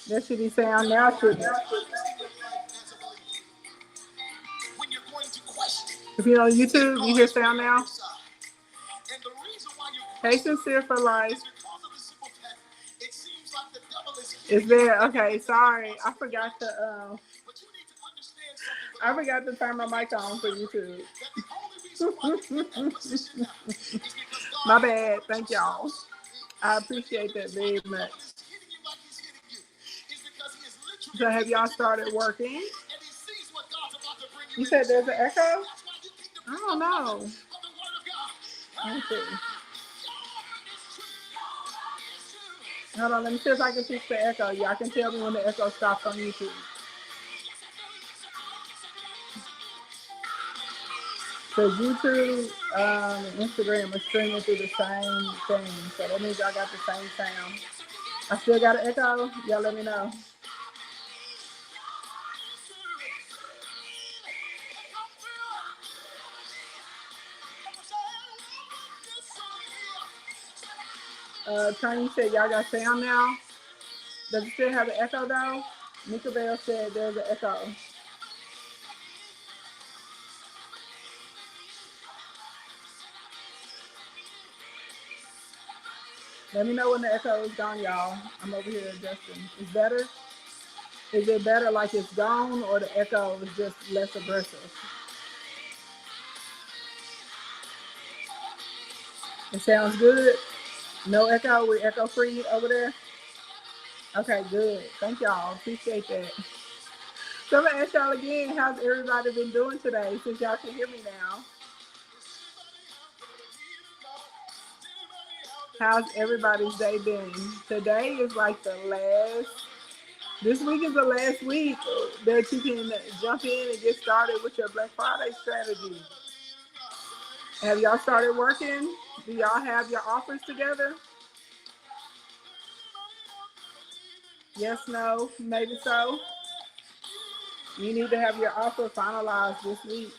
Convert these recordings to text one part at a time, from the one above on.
That should be sound now, shouldn't it? If you're on YouTube, you hear sound now. Hey, Sincere for Life. Is there? Okay, sorry. I forgot to turn my mic on for YouTube. My bad. Thank y'all. I appreciate that very much. So have y'all started working? You said there's an echo? I don't know. Let me see. Hold on, let me see if I can fix the echo. Y'all can tell me when the echo stops on YouTube. So YouTube, Instagram are streaming through the same thing. So that means y'all got the same sound. I still got an echo? Y'all let me know. Tony said y'all got sound now. Does it still have an echo though? Nika Bell said there's an echo. Let me know when the echo is gone, y'all. I'm over here adjusting. Is better? Is it better like it's gone or the echo is just less aggressive? It sounds good. No echo. We're echo free over there. Okay, good. Thank y'all. Appreciate that. So I'm gonna ask y'all again, how's everybody been doing today since y'all can hear me now? How's everybody's day been? Today is like the last, this week is the last week that you can jump in and get started with your Black Friday strategy. Have y'all started working? Do y'all have your offers together? Yes, no, maybe so. You need to have your offer finalized this week.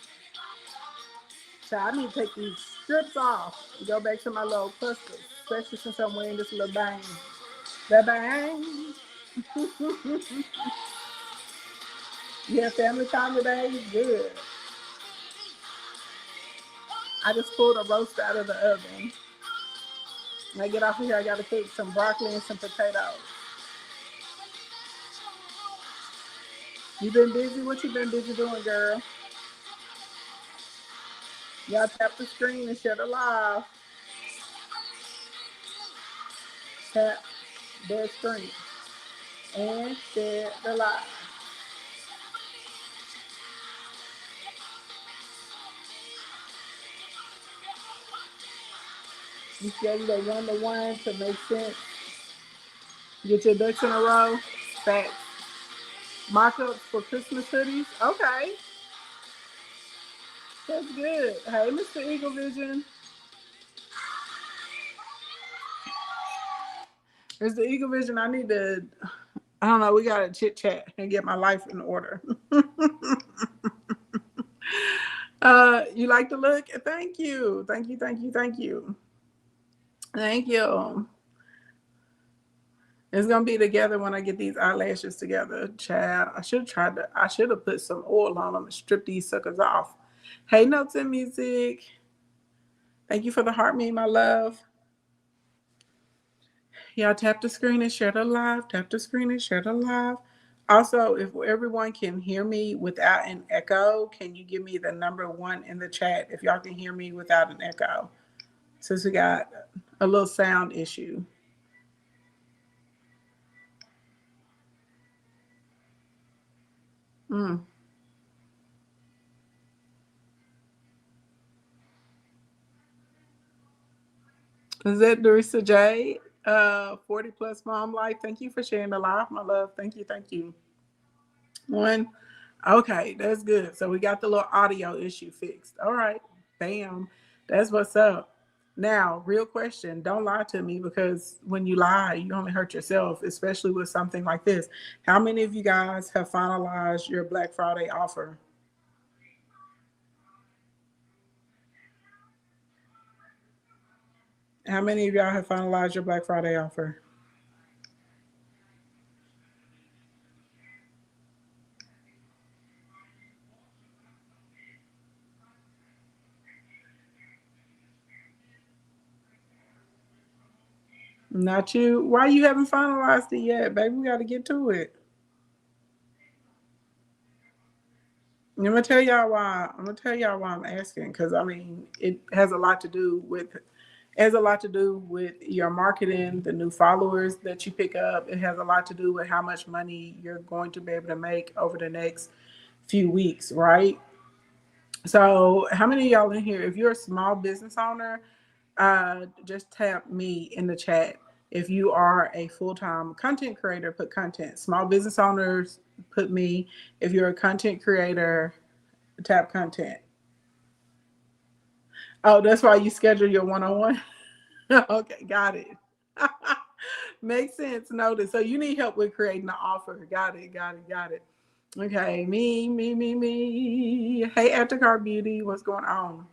So I need to take these strips off and go back to my little clusters, especially since I'm wearing this little bang. The bang. Yeah, family time today? Good. I just pulled a roast out of the oven. When I get off of here, I got to cook some broccoli and some potatoes. You been busy? What you been busy doing, girl? Y'all tap the screen and share the live. Tap that screen and share the live. You schedule a one-to-one to make sense. Get your ducks in a row. Facts. Mock-ups for Christmas hoodies. Okay. That's good. Hey, Mr. Eagle Vision. Mr. Eagle Vision, I need to, I don't know, we got to chit chat and get my life in order. You like the look? Thank you. Thank you. Thank you. Thank you. Thank you. It's gonna be together when I get these eyelashes together, child. I should have put some oil on them and strip these suckers off. Hey, Notes and Music. Thank you for the heart, me, my love. Y'all tap the screen and share the live. Tap the screen and share the live. Also, if everyone can hear me without an echo, can you give me the number 1 in the chat if y'all can hear me without an echo? Since we got a little sound issue. Is that Dorisa J? 40 plus mom life. Thank you for sharing the live, my love. Thank you. Thank you. One. Okay, that's good. So we got the little audio issue fixed. All right. Bam. That's what's up. Now, real question. Don't lie to me because when you lie, you only hurt yourself, especially with something like this. How many of you guys have finalized your Black Friday offer? How many of y'all have finalized your Black Friday offer? Not you. Why you haven't finalized it yet, baby? We got to get to it. I'm gonna tell y'all why. I'm gonna tell y'all why I'm asking, because I mean, it has a lot to do with your marketing, the new followers that you pick up. It has a lot to do with how much money you're going to be able to make over the next few weeks, right? So, how many of y'all in here, if you're a small business owner, just tap me in the chat. If you are a full-time content creator, put content. Small business owners, put me. If you're a content creator, tap content. Oh, that's why you schedule your one-on-one? Okay, got it. Makes sense. Noted. So you need help with creating the offer. Got it. Got it. Got it. Okay. Me. Hey, Aftercar Beauty. What's going on?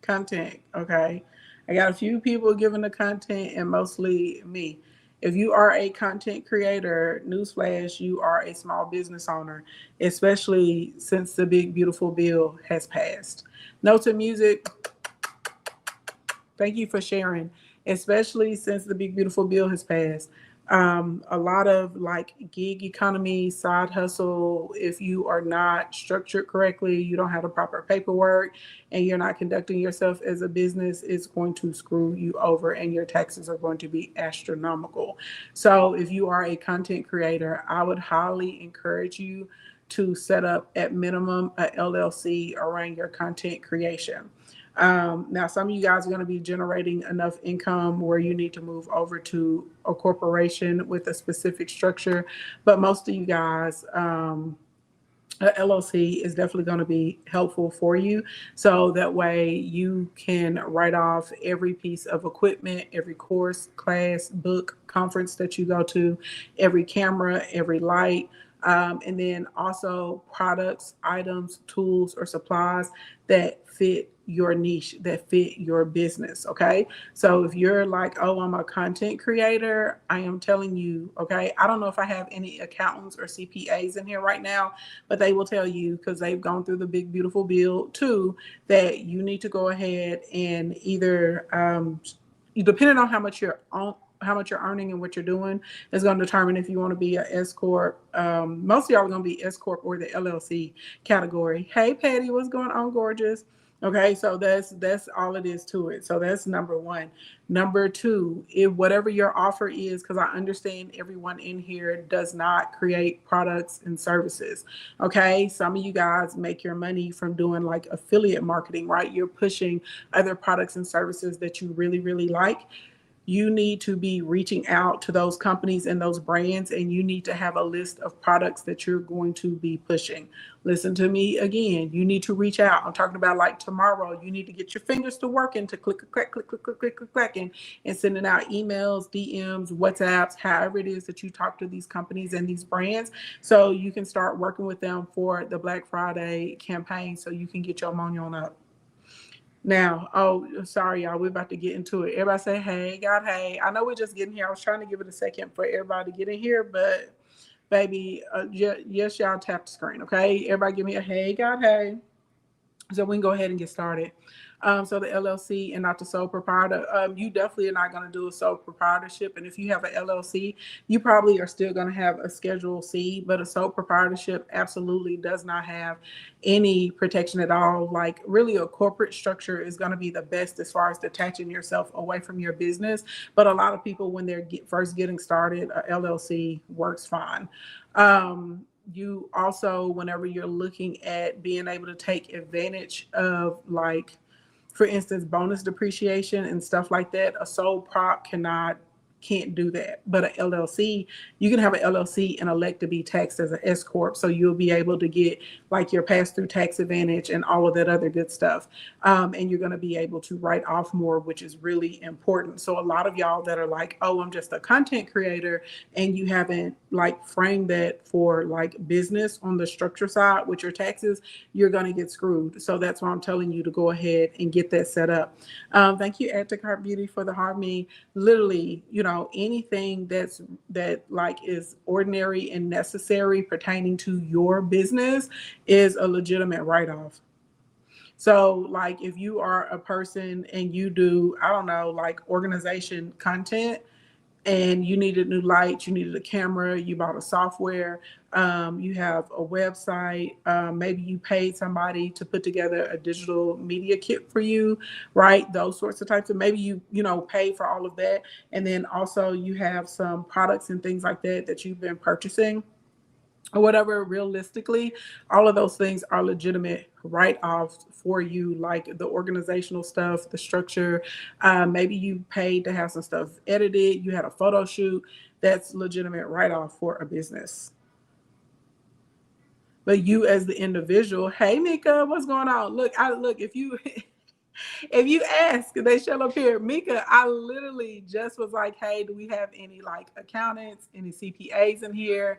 Content. Okay. I got a few people giving the content and mostly me. If you are a content creator, newsflash, you are a small business owner, especially since the big, beautiful bill has passed. Notes and music. Thank you for sharing, especially since the big beautiful bill has passed. A lot of like gig economy, side hustle, if you are not structured correctly, you don't have the proper paperwork, and you're not conducting yourself as a business, it's going to screw you over and your taxes are going to be astronomical. So if you are a content creator, I would highly encourage you to set up at minimum a LLC around your content creation. Now, some of you guys are going to be generating enough income where you need to move over to a corporation with a specific structure. But most of you guys, a LLC is definitely going to be helpful for you. So that way you can write off every piece of equipment, every course, class, book, conference that you go to, every camera, every light. And then also products, items, tools, or supplies that fit your niche, that fit your business. Okay. So if you're like, oh, I'm a content creator, I am telling you, okay, I don't know if I have any accountants or CPAs in here right now, but they will tell you, because they've gone through the big, beautiful bill too, that you need to go ahead and either, depending on how much you're earning and what you're doing is going to determine if you want to be an S corp. Most of y'all are going to be S corp or the LLC category. Hey, Patty, what's going on, gorgeous? Okay, so that's all it is to it. So that's number one. Number two, if whatever your offer is, because I understand everyone in here does not create products and services. Okay, some of you guys make your money from doing like affiliate marketing, right? You're pushing other products and services that you really, really like. You need to be reaching out to those companies and those brands, and you need to have a list of products that you're going to be pushing. Listen to me again. You need to reach out. I'm talking about like tomorrow. You need to get your fingers to working to click, and sending out emails, DMs, WhatsApps, however it is that you talk to these companies and these brands, so you can start working with them for the Black Friday campaign so you can get your money on up. Now, oh, sorry, y'all. We're about to get into it. Everybody say, hey, God, hey. I know we're just getting here. I was trying to give it a second for everybody to get in here, but baby, yes, y'all tap the screen, okay? Everybody give me a hey, God, hey. So we can go ahead and get started. So the LLC and not the sole proprietor, you definitely are not going to do a sole proprietorship. And if you have an LLC, you probably are still going to have a Schedule C, but a sole proprietorship absolutely does not have any protection at all. Like really a corporate structure is going to be the best as far as detaching yourself away from your business. But a lot of people, when they're first getting started, a LLC works fine. You also, whenever you're looking at being able to take advantage of, like, for instance, bonus depreciation and stuff like that, a sole prop can't do that. But a LLC, you can have an LLC and elect to be taxed as an S corp, so you'll be able to get like your pass-through tax advantage and all of that other good stuff. And you're going to be able to write off more, which is really important. So a lot of y'all that are like, oh, I'm just a content creator, and you haven't like framed that for like business on the structure side with your taxes, you're going to get screwed. So that's why I'm telling you to go ahead and get that set up. Thank you, Add to Cart Beauty, for the harmony. Literally, anything that like is ordinary and necessary pertaining to your business is a legitimate write-off. So like if you are a person and you do, I don't know, like organization content, and you needed new lights, you needed a camera, you bought a software, you have a website, maybe you paid somebody to put together a digital media kit for you, right? Those sorts of types of, maybe you pay for all of that. And then also you have some products and things like that that you've been purchasing or whatever. Realistically, all of those things are legitimate write-offs for you, like the organizational stuff, the structure. Maybe you paid to have some stuff edited, you had a photo shoot. That's legitimate write-off for a business. But you as the individual, hey Mika, what's going on? Look, if you if you ask, they shall appear. Mika, I literally just was like, hey, do we have any like accountants, any CPAs in here?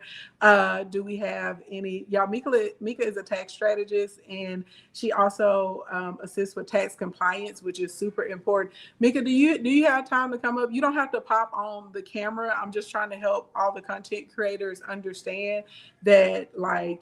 Do we have any, y'all? Mika is a tax strategist, and she also assists with tax compliance, which is super important. Mika, do you have time to come up? You don't have to pop on the camera. I'm just trying to help all the content creators understand that, like,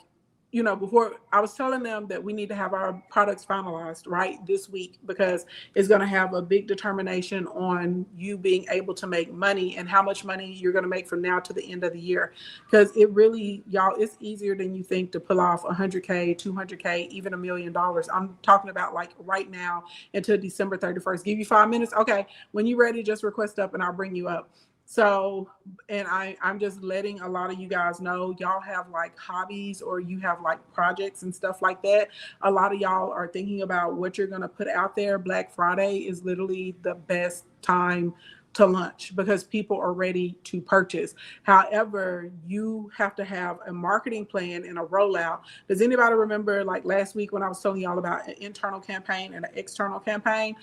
before I was telling them that we need to have our products finalized right this week, because it's going to have a big determination on you being able to make money and how much money you're going to make from now to the end of the year. Because it really, y'all, it's easier than you think to pull off 100K, 200K, even $1 million. I'm talking about like right now until December 31st. Give you 5 minutes. Okay. When you're ready, just request up and I'll bring you up. So, and I'm just letting a lot of you guys know, y'all have like hobbies or you have like projects and stuff like that. A lot of y'all are thinking about what you're going to put out there. Black Friday is literally the best time to launch because people are ready to purchase. However, you have to have a marketing plan and a rollout. Does anybody remember like last week when I was telling y'all about an internal campaign and an external campaign?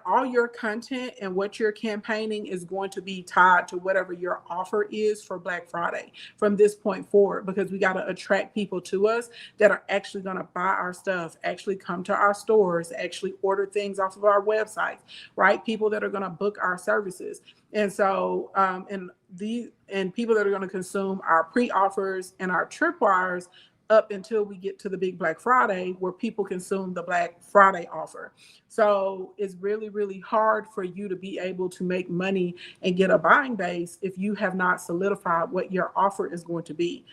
All your content and what you're campaigning is going to be tied to whatever your offer is for Black Friday from this point forward, because we got to attract people to us that are actually going to buy our stuff, actually come to our stores, actually order things off of our websites, right? People that are going to book our services. And so, and people that are going to consume our pre-offers and our tripwires up until we get to the big Black Friday, where people consume the Black Friday offer. So it's really, really hard for you to be able to make money and get a buying base if you have not solidified what your offer is going to be.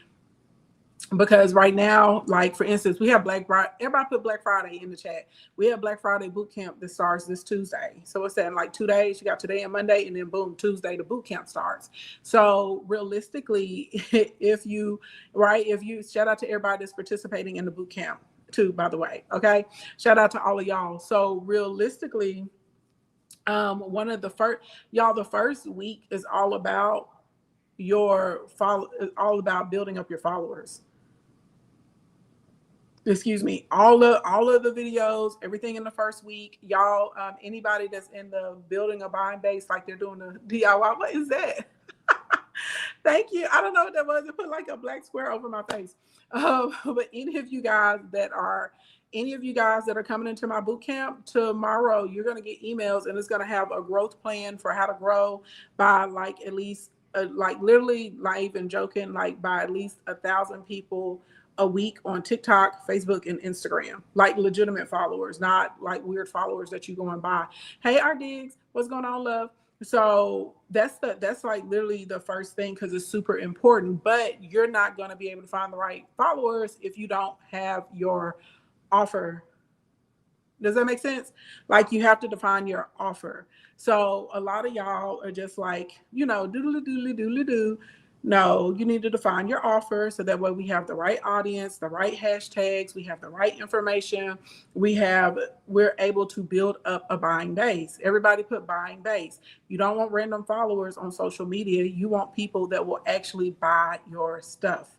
Because right now, like for instance, we have Black Friday. Everybody put Black Friday in the chat. We have Black Friday boot camp that starts this Tuesday. So it's in like 2 days. You got today and Monday, and then boom, Tuesday the boot camp starts. So realistically, if you shout out to everybody that's participating in the boot camp too, by the way. Okay, shout out to all of y'all. So realistically, one of the first, y'all, the first week is all about all about building up your followers. Excuse me, all of the videos, everything in the first week, y'all. Anybody that's in the building a buying base, like they're doing the DIY. What is that? Thank you. I don't know what that was. It put like a black square over my face. But any of you guys that are coming into my boot camp tomorrow, you're going to get emails, and it's going to have a growth plan for how to grow by like at least like literally, not even joking, like by at least 1,000 people a week on TikTok, Facebook, and Instagram, like legitimate followers, not like weird followers that you go and buy. Hey, our digs, what's going on, love? So that's like literally the first thing, because it's super important. But you're not going to be able to find the right followers if you don't have your offer. Does that make sense? Like you have to define your offer. So a lot of y'all are just like, doodly doodly doodly doo. No, you need to define your offer so that way we have the right audience, the right hashtags, we have the right information, we're able to build up a buying base. Everybody put buying base. You don't want random followers on social media. You want people that will actually buy your stuff.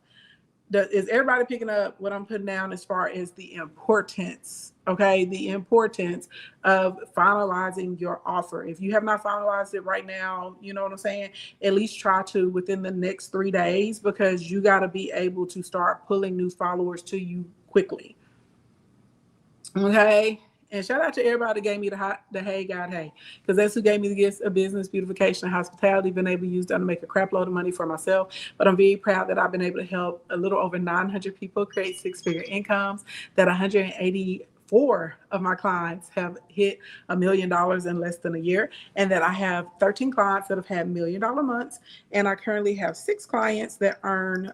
Is everybody picking up what I'm putting down as far as the importance? Okay, the importance of finalizing your offer. If you have not finalized it right now, you know what I'm saying? At least try to within the next 3 days, because you got to be able to start pulling new followers to you quickly. Okay. And shout out to everybody that gave me the hey God hey, because that's who gave me the gifts of business, beautification, and hospitality. Been able to use that to make a crap load of money for myself. But I'm very proud that I've been able to help a little over 900 people create 6-figure incomes. That 180 4 of my clients have hit $1 million in less than a year, and that I have 13 clients that have had $1 million months, and I currently have 6 clients that earn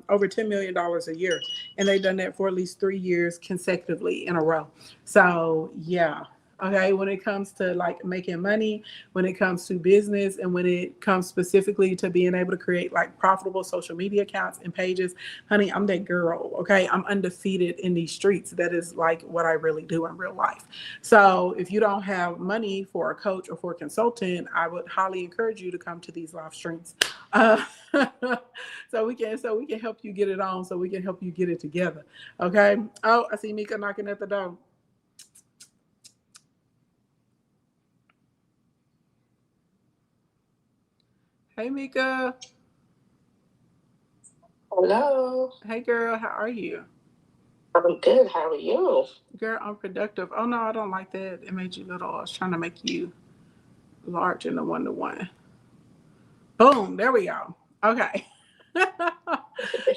over $10 million a year, and they've done that for at least 3 years consecutively in a row. So yeah. Okay, when it comes to like making money, when it comes to business, and when it comes specifically to being able to create like profitable social media accounts and pages, honey, I'm that girl. Okay, I'm undefeated in these streets. That is like what I really do in real life. So if you don't have money for a coach or for a consultant, I would highly encourage you to come to these live streams. Uh, so we can help you get it on, so we can help you get it together. Okay. Oh, I see Mika knocking at the door. Hey, Mika. Hello. Hey, girl. How are you? I'm good. How are you? Girl, I'm productive. Oh, no, I don't like that. It made you little. I was trying to make you large in the 1-to-1. Boom. There we go. Okay.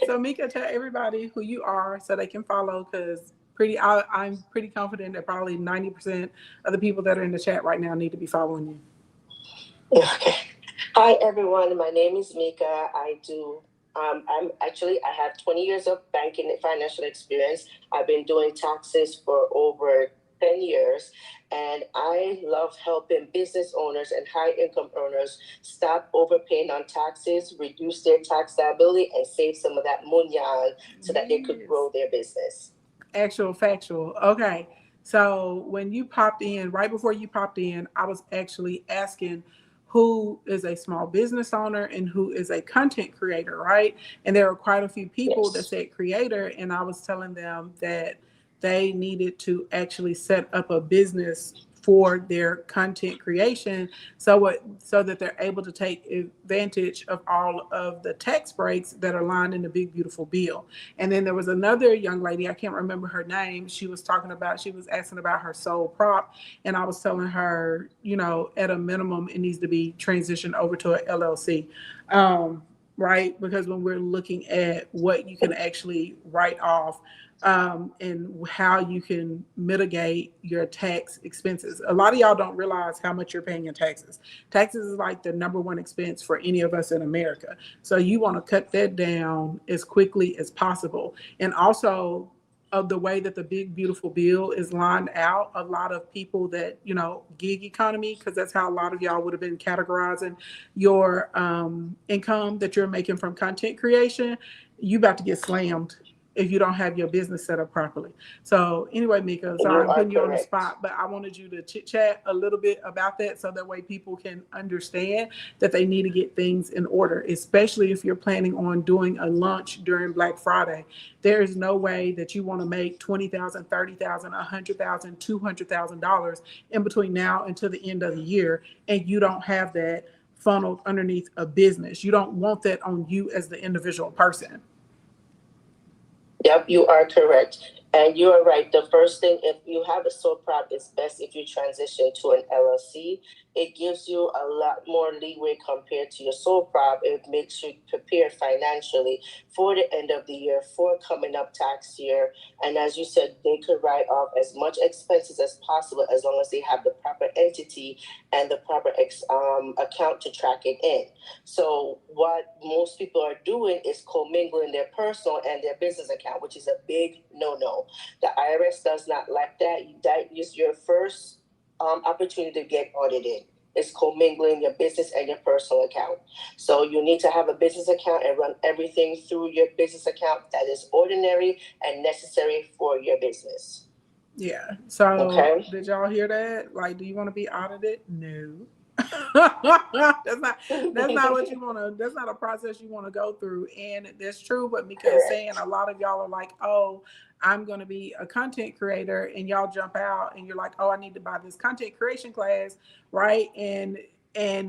So, Mika, tell everybody who you are so they can follow, because I'm pretty confident that probably 90% of the people that are in the chat right now need to be following you. Okay. Hi, everyone. My name is Mika. I have 20 years of banking and financial experience. I've been doing taxes for over 10 years, and I love helping business owners and high income earners stop overpaying on taxes, reduce their tax liability, and save some of that money on so that they could grow their business. Actual factual. Okay. So when you popped in, right before you popped in, I was actually asking who is a small business owner and who is a content creator, right? And there were quite a few people that Yes. said creator, and I was telling them that they needed to actually set up a business for their content creation, so that they're able to take advantage of all of the tax breaks that are lined in the big beautiful bill. And then there was another young lady, I can't remember her name. She was asking about her sole prop. And I was telling her, at a minimum, it needs to be transitioned over to an LLC. Right? Because when we're looking at what you can actually write off, and how you can mitigate your tax expenses. A lot of y'all don't realize how much you're paying in taxes. Taxes is like the number one expense for any of us in America. So you want to cut that down as quickly as possible. And also, of the way that the big beautiful bill is lined out, a lot of people that, gig economy, because that's how a lot of y'all would have been categorizing your income that you're making from content creation, you about to get slammed if you don't have your business set up properly. So anyway, Mika, sorry You I'm are putting you on the correct. spot, but I wanted you to chit chat a little bit about that, so that way people can understand that they need to get things in order, especially if you're planning on doing a lunch during Black Friday. There is no way that you want to make $20,000, $30,000, $100,000, $200,000 in between now until the end of the year, and you don't have that funneled underneath a business. You don't want that on you as the individual person. Yep, you are correct. And you are right. The first thing, if you have a sole prop, it's best if you transition to an LLC. It gives you a lot more leeway compared to your sole prop. It makes you prepared financially for the end of the year, for coming up tax year. And as you said, they could write off as much expenses as possible as long as they have the proper entity and the proper account to track it in. So what most people are doing is commingling their personal and their business account, which is a big no-no. The IRS does not like that. That is your first opportunity to get audited. Is commingling your business and your personal account. So you need to have a business account and run everything through your business account that is ordinary and necessary for your business. Yeah. So Okay. did y'all hear that? Like, do you want to be audited? No. That's not what you want to, that's not a process you want to go through. And that's true what Mika is saying. Correct. A lot of y'all are like, oh, I'm going to be a content creator, and y'all jump out and you're like, oh, I need to buy this content creation class, right? And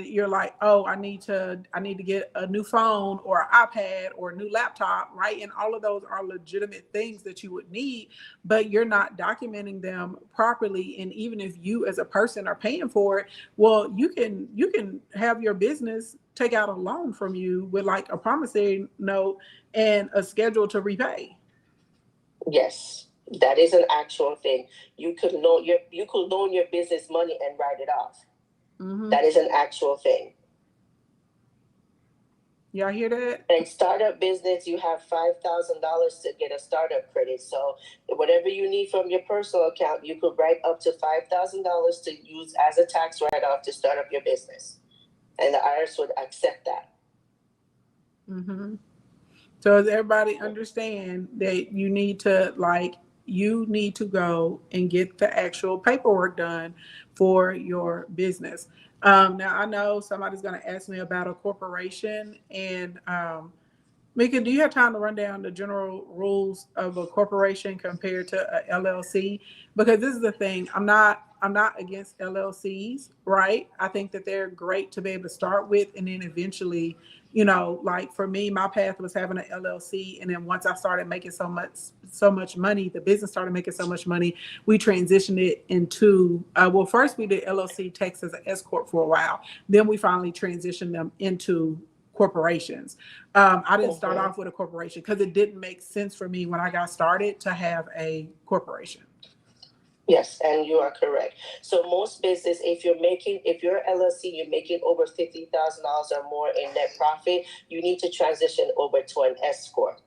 you're like, oh, I need to get a new phone or an iPad or a new laptop, right? And all of those are legitimate things that you would need, but you're not documenting them properly. And even if you as a person are paying for it, well, you can have your business take out a loan from you with like a promissory note and a schedule to repay. Yes. That is an actual thing. You could loan your business money and write it off. Mm-hmm. That is an actual thing. Y'all hear that? And startup business, you have $5,000 to get a startup credit. So whatever you need from your personal account, you could write up to $5,000 to use as a tax write-off to start up your business, and the IRS would accept that. Mm-hmm. So does everybody understand that you need to go and get the actual paperwork done for your business? Now I know somebody's going to ask me about a corporation, and Mika, do you have time to run down the general rules of a corporation compared to a LLC? Because this is the thing, I'm not against LLCs, right? I think that they're great to be able to start with, and then eventually, like for me, my path was having an LLC, and then once I started making so much money, the business started making so much money, we transitioned it into well, first we did LLC tax as an S corp for a while, then we finally transitioned them into corporations. I didn't start off with a corporation because it didn't make sense for me when I got started to have a corporation. Yes, and you are correct. So most business, if you're LLC, you're making over $50,000 or more in net profit, you need to transition over to an S corp.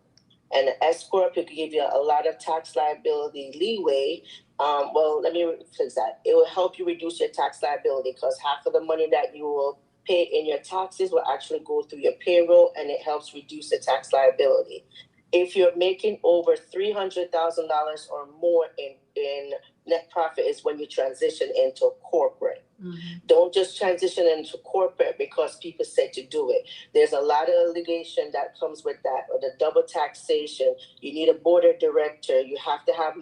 And an S corp will give you a lot of tax liability leeway. Well, let me fix that. It will help you reduce your tax liability because half of the money that you will pay in your taxes will actually go through your payroll, and it helps reduce the tax liability. If you're making over $300,000 or more in net profit is when you transition into corporate. Mm-hmm. Don't just transition into corporate because people said to do it. There's a lot of litigation that comes with that, or the double taxation. You need a board of director. You have to have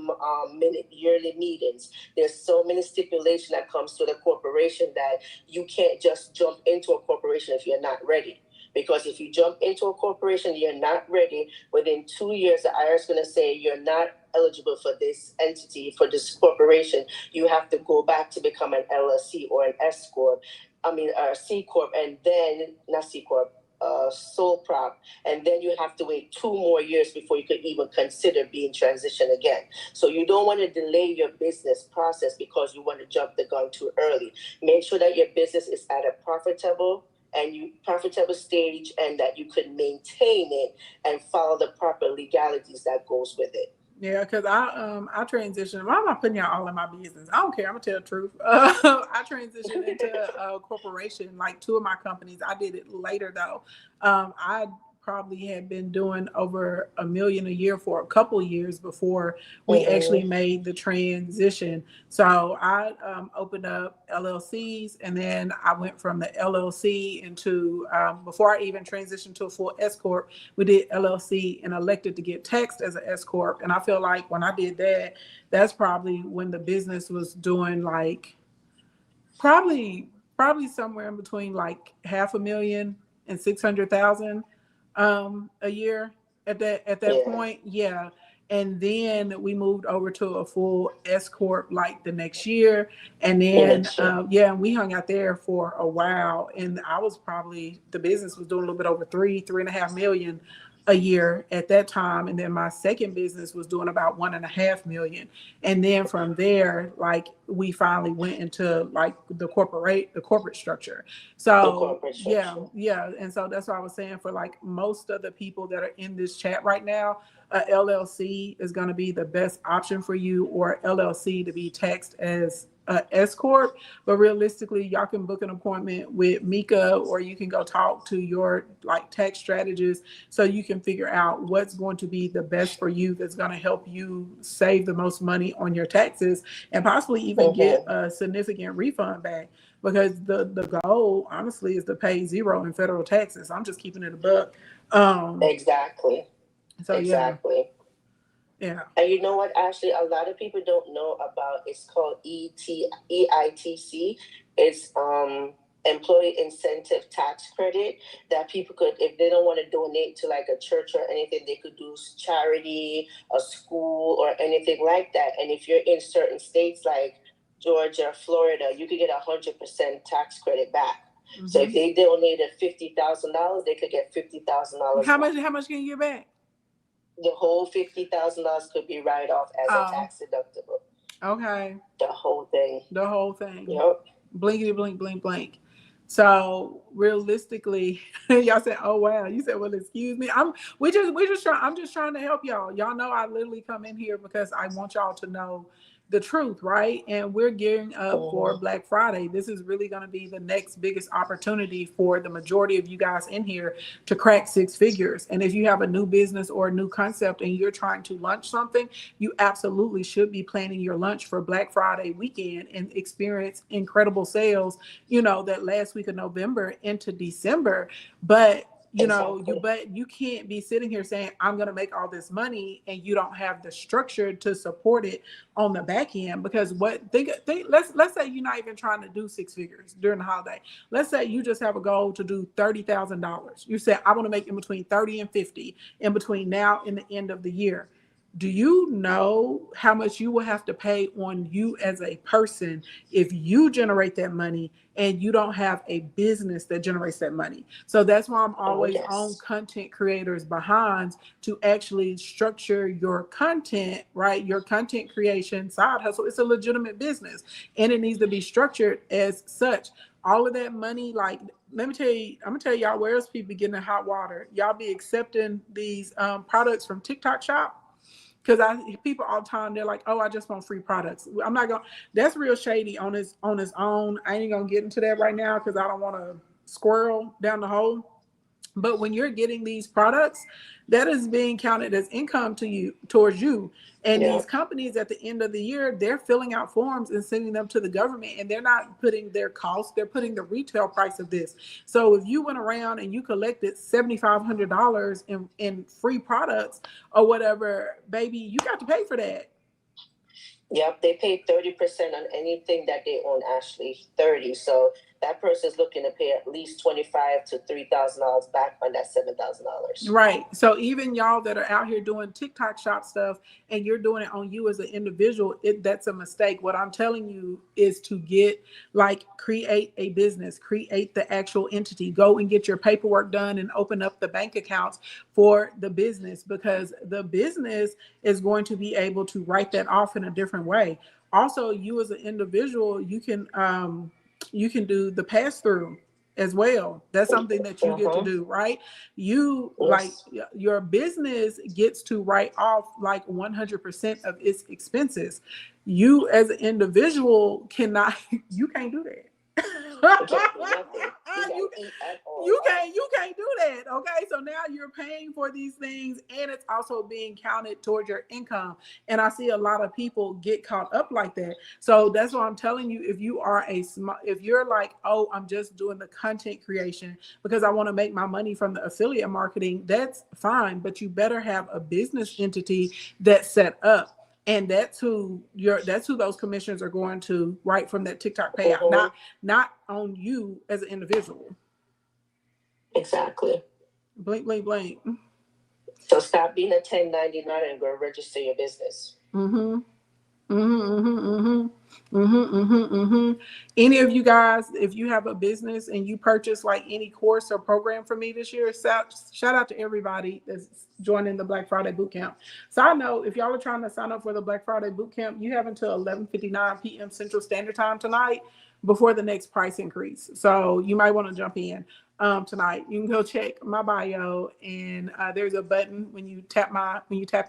yearly meetings. There's so many stipulations that comes to the corporation that you can't just jump into a corporation if you're not ready. Because if you jump into a corporation, you're not ready. Within 2 years, the IRS is going to say you're not eligible for this entity, for this corporation. You have to go back to become an LLC or an S corp. A C corp, and then not C corp, sole prop, and then you have to wait 2 more years before you could even consider being transitioned again. So you don't want to delay your business process because you want to jump the gun too early. Make sure that your business is at a profitable stage, and that you could maintain it and follow the proper legalities that goes with it. Yeah, because I transitioned. Why am I putting y'all all in my business? I don't care. I'm gonna tell the truth. I transitioned into a corporation, like 2 of my companies. I did it later though. I probably had been doing over $1 million a year for a couple of years before we actually made the transition. So I opened up LLCs, and then I went from the LLC into before I even transitioned to a full S corp, we did LLC and elected to get taxed as an S corp. And I feel like when I did that, that's probably when the business was doing like probably somewhere in between like $500,000 and $600,000 a year at that point. Yeah. And then we moved over to a full S corp like the next year, and then we hung out there for a while. And I was the business was doing a little bit over 3.5 million a year at that time, and then my second business was doing about 1.5 million. And then from there, like we finally went into like the corporate structure. So yeah, and so that's what I was saying, for like most of the people that are in this chat right now, a LLC is going to be the best option for you, or LLC to be taxed as S corp. But realistically, y'all can book an appointment with Mika, or you can go talk to your like tax strategist, so you can figure out what's going to be the best for you, that's going to help you save the most money on your taxes, and possibly even get a significant refund back. Because the goal, honestly, is to pay 0 in federal taxes. I'm just keeping it a buck. Exactly. So exactly. Yeah. And you know what, Ashley, a lot of people don't know about, it's called EITC. It's employee incentive tax credit, that people could, if they don't want to donate to like a church or anything, they could do charity, a school, or anything like that. And if you're in certain states like Georgia, Florida, you could get 100% tax credit back. Mm-hmm. So if they donated $50,000, they could get $50,000. How much can you get back? The whole $50,000 could be write off as a tax deductible. Okay. The whole thing. The whole thing. Yep. Blinkety blink, blink, blink. So realistically, y'all said, "Oh wow," you said, "Well, excuse me." I'm just trying to help y'all. Y'all know I literally come in here because I want y'all to know the truth, right? And we're gearing up for Black Friday. This is really going to be the next biggest opportunity for the majority of you guys in here to crack six figures. And if you have a new business or a new concept and you're trying to launch something, you absolutely should be planning your launch for Black Friday weekend and experience incredible sales, that last week of November into December. But you can't be sitting here saying, I'm going to make all this money, and you don't have the structure to support it on the back end. Because let's say you're not even trying to do six figures during the holiday. Let's say you just have a goal to do $30,000. You say, I want to make in between 30 and 50 in between now and the end of the year. Do you know how much you will have to pay on you as a person if you generate that money and you don't have a business that generates that money? So that's why I'm always on content creators behinds to actually structure your content, right? Your content creation side hustle. It's a legitimate business and it needs to be structured as such. All of that money, like, let me tell you, I'm gonna tell y'all where else people getting in hot water. Y'all be accepting these products from TikTok Shop. Because people all the time, they're like, oh, I just want free products. I'm not going to, that's real shady on its own. I ain't going to get into that right now because I don't want to squirrel down the hole. But when you're getting these products, that is being counted as income towards you. And these companies at the end of the year, they're filling out forms and sending them to the government, and they're not putting their cost, they're putting the retail price of this. So if you went around and you collected $7,500 in free products or whatever, baby, you got to pay for that. Yep, they pay 30% on anything that they own, Ashley, 30. So that person's looking to pay at least $25,000 to $3,000 back on that $7,000. Right. So even y'all that are out here doing TikTok Shop stuff and you're doing it on you as an individual, that's a mistake. What I'm telling you is to create a business, create the actual entity, go and get your paperwork done and open up the bank accounts for the business, because the business is going to be able to write that off in a different way. Also, you as an individual, you can do the pass through as well. That's something that you get to do, right? Like your business gets to write off like 100% of its expenses. You as an individual you can't do that. You can't do that. Okay. So now you're paying for these things and it's also being counted towards your income. And I see a lot of people get caught up like that. So that's why I'm telling you, if you're like, oh, I'm just doing the content creation because I want to make my money from the affiliate marketing, that's fine. But you better have a business entity that's set up. And that's who those commissions are going to write from that TikTok payout, not on you as an individual. Exactly. Blink, blink, blink. So stop being a 1099 and go register your business. Any of you guys, if you have a business and you purchase like any course or program from me this year, shout out to everybody that's joining the Black Friday Bootcamp. So I know if y'all are trying to sign up for the Black Friday Bootcamp, you have until 11:59 p.m. Central Standard Time tonight before the next price increase. So you might want to jump in tonight. You can go check my bio, and there's a button when you tap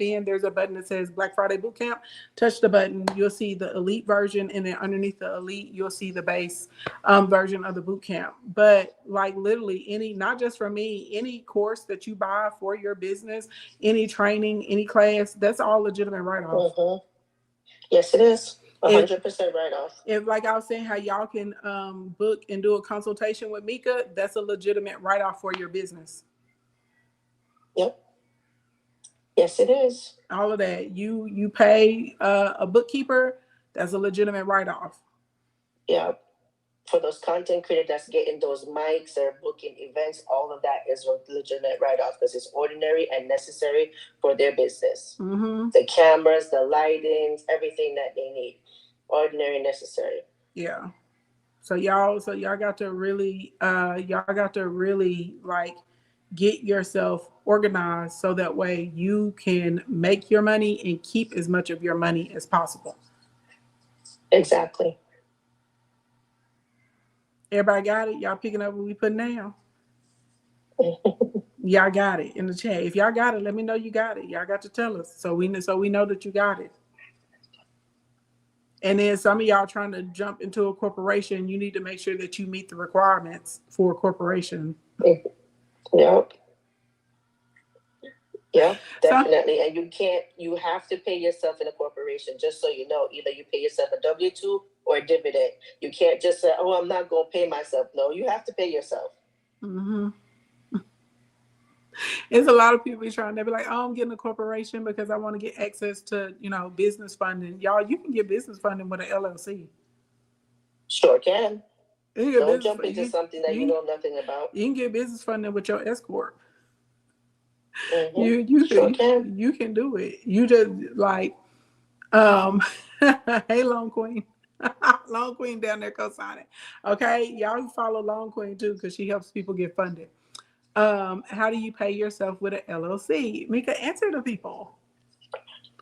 in. There's a button that says Black Friday Bootcamp. Touch the button, you'll see the elite version, and then underneath the elite, you'll see the base version of the bootcamp. But like literally not just from me, any course that you buy for your business, any training, any class, that's all legitimate write-off. Yes, it is. 100% write-off. If, like I was saying, how y'all can book and do a consultation with Mika, that's a legitimate write-off for your business. Yep. Yes, it is. All of that. You pay a bookkeeper, that's a legitimate write-off. Yeah. For those content creators that's getting those mics or booking events, all of that is a legitimate write-off because it's ordinary and necessary for their business. The cameras, the lightings, everything that they need. Ordinary and necessary. Yeah. So y'all got to really like get yourself organized so that way you can make your money and keep as much of your money as possible. Exactly. Everybody got it? Y'all picking up what we putting down? Y'all got it in the chat. If y'all got it, let me know you got it. Y'all got to tell us so we know that you got it. And then some of y'all trying to jump into a corporation, you need to make sure that you meet the requirements for a corporation. Yep. Yeah, definitely. So, and you have to pay yourself in a corporation, just so you know. Either you pay yourself a W-2 or a dividend. You can't just say, oh, I'm not going to pay myself. No, you have to pay yourself. Mm-hmm. It's a lot of people trying to be like, oh, I'm getting a corporation because I want to get access to, business funding. Y'all, you can get business funding with an LLC. Sure can. Don't jump into something that you know nothing about. You can get business funding with your S Corp. Mm-hmm. You can do it. You just like, hey, Lone Queen. Lone Queen down there co-signing. Okay, y'all follow Lone Queen too because she helps people get funded. How do you pay yourself with an LLC? Mika, answer the people.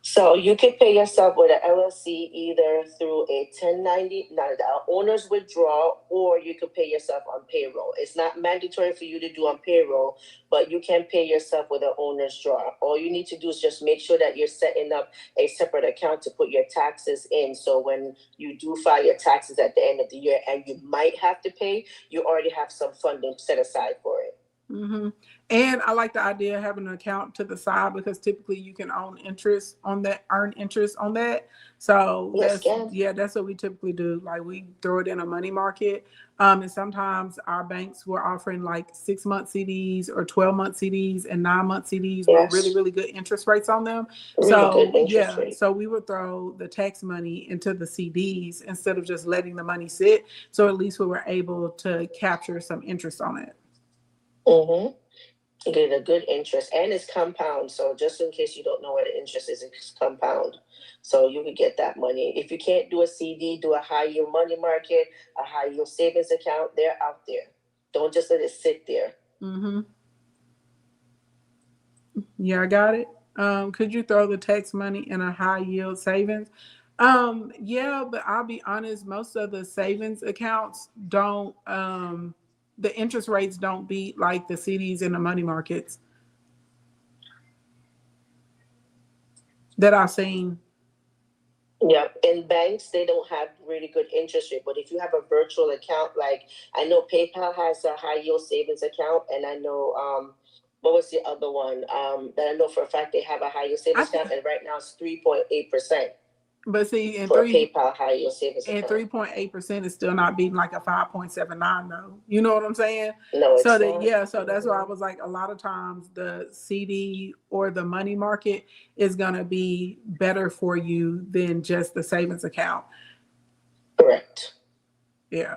So you can pay yourself with an LLC either through a 1099 owner's withdrawal, or you can pay yourself on payroll. It's not mandatory for you to do on payroll, but you can pay yourself with an owner's draw. All you need to do is just make sure that you're setting up a separate account to put your taxes in. So when you do file your taxes at the end of the year and you might have to pay, you already have some funding set aside for it. Mm-hmm. And I like the idea of having an account to the side because typically you can earn interest on that. So that's what we typically do. Like we throw it in a money market. And sometimes our banks were offering like 6-month CDs or 12-month CDs and 9-month CDs with really, really good interest rates on them. So we would throw the tax money into the CDs instead of just letting the money sit. So at least we were able to capture some interest on it. Mm-hmm. You get a good interest, and it's compound. So just in case you don't know what the interest is, it's compound. So you can get that money. If you can't do a CD, do a high yield money market, a high yield savings account. They're out there. Don't just let it sit there. Mm-hmm. Yeah, I got it. Could you throw the tax money in a high yield savings? Yeah, but I'll be honest, most of the savings accounts don't the interest rates don't beat like the CDs and the money markets that I've seen. Yeah, in banks, they don't have really good interest rate. But if you have a virtual account, like I know PayPal has a high yield savings account, and I know what was the other one? That I know for a fact they have a high yield savings account, and right now it's 3.8%. But see, for PayPal high yield savings account, and 3.8% is still not beating like a 5.79 though. You know what I'm saying? No, it's not. So that's why I was like, a lot of times the CD or the money market is gonna be better for you than just the savings account. Correct. Yeah.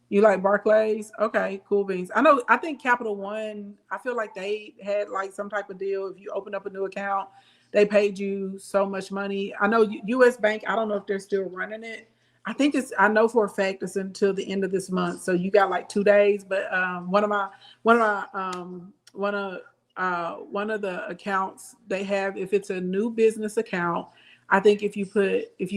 You like Barclays? Okay, cool beans. I think Capital One, I feel like they had like some type of deal. If you open up a new account, they paid you so much money. I know US Bank, I don't know if they're still running it. I know for a fact it's until the end of this month. So you got like 2 days, but one of the accounts they have, if it's a new business account, I think if you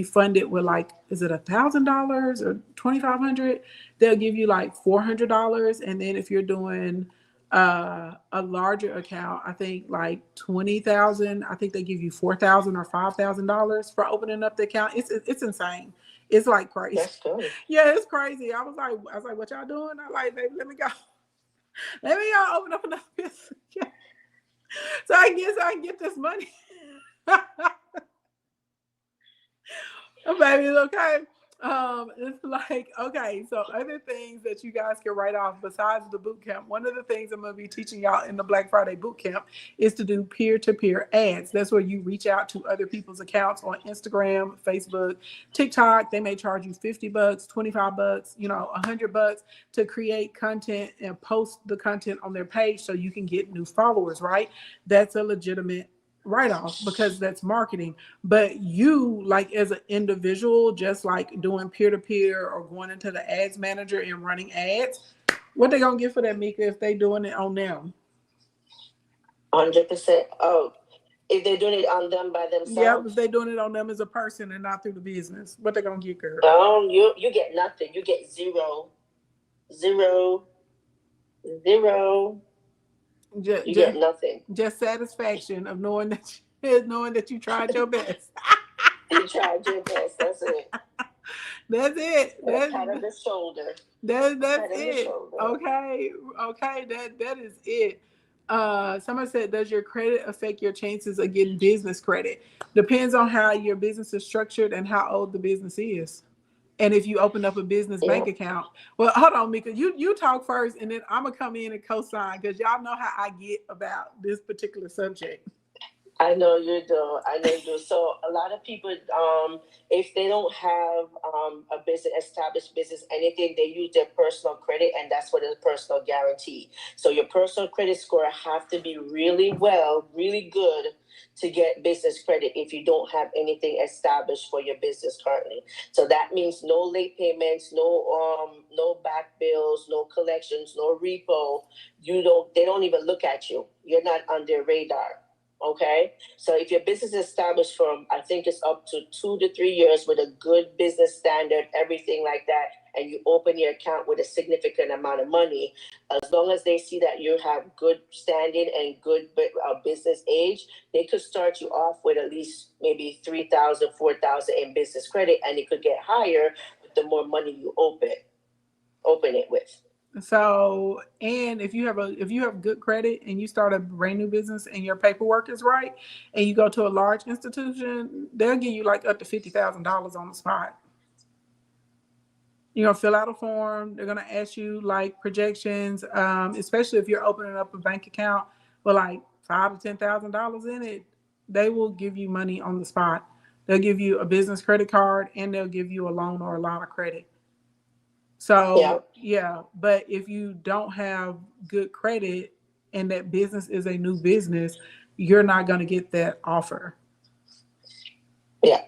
fund it with like, is it $1,000 or $2,500, they'll give you like $400. And then if you're doing a larger account, I think like 20,000, I think they give you $4,000 or $5,000 for opening up the account. It's insane. It's like crazy. That's good. Yeah, it's crazy. I was like, what y'all doing? I like, baby, let me go. Let me y'all open up another business account so I can get this money. Baby, okay. It's like, okay, so other things that you guys can write off besides the boot camp. One of the things I'm going to be teaching y'all in the Black Friday boot camp is to do peer-to-peer ads. That's where you reach out to other people's accounts on Instagram, Facebook, TikTok. They may charge you $50, $25, $100 to create content and post the content on their page so you can get new followers, right? That's a legitimate write-off because that's marketing. But you, like as an individual, just like doing peer-to-peer or going into the ads manager and running ads, What they gonna get for that, Mika, if they doing it on them? 100%. Oh, if they're doing it on them by Yeah, if themselves, they doing it on them as a person and not through the business, what they gonna get, girl? you get nothing. You get zero, zero, zero. Just, You just, get nothing. just satisfaction of knowing that you tried your best. You tried your best. That's it. That's it. A pat on the shoulder. That's Pat on the it. shoulder. Okay. Okay. That is it. Somebody said, does your credit affect your chances of getting business credit? Depends on how your business is structured and how old the business is. And if you open up a business Yeah. bank account, well, hold on, Mika, you talk first, and then I'm gonna come in and co-sign because y'all know how I get about this particular subject. I know you do. I know you do. So a lot of people, if they don't have a business, established business, anything, they use their personal credit, and that's what is personal guarantee. So your personal credit score have to be really good to get business credit if you don't have anything established for your business currently. So that means no late payments, no back bills, no collections, no repo. They don't even look at you. You're not on their radar. Okay, so if your business is established from, I think it's up to 2 to 3 years with a good business standard, everything like that, and you open your account with a significant amount of money, as long as they see that you have good standing and good business age, they could start you off with at least maybe 3,000, 4,000 in business credit, and it could get higher with the more money you open it with. So, and if you have good credit and you start a brand new business and your paperwork is right, and you go to a large institution, they'll give you like up to $50,000 on the spot. You're gonna fill out a form. They're gonna ask you like projections, especially if you're opening up a bank account with like $5,000 to $10,000 in it. They will give you money on the spot. They'll give you a business credit card and they'll give you a loan or a line of credit. So yeah, but if you don't have good credit and that business is a new business, you're not gonna get that offer. Yeah.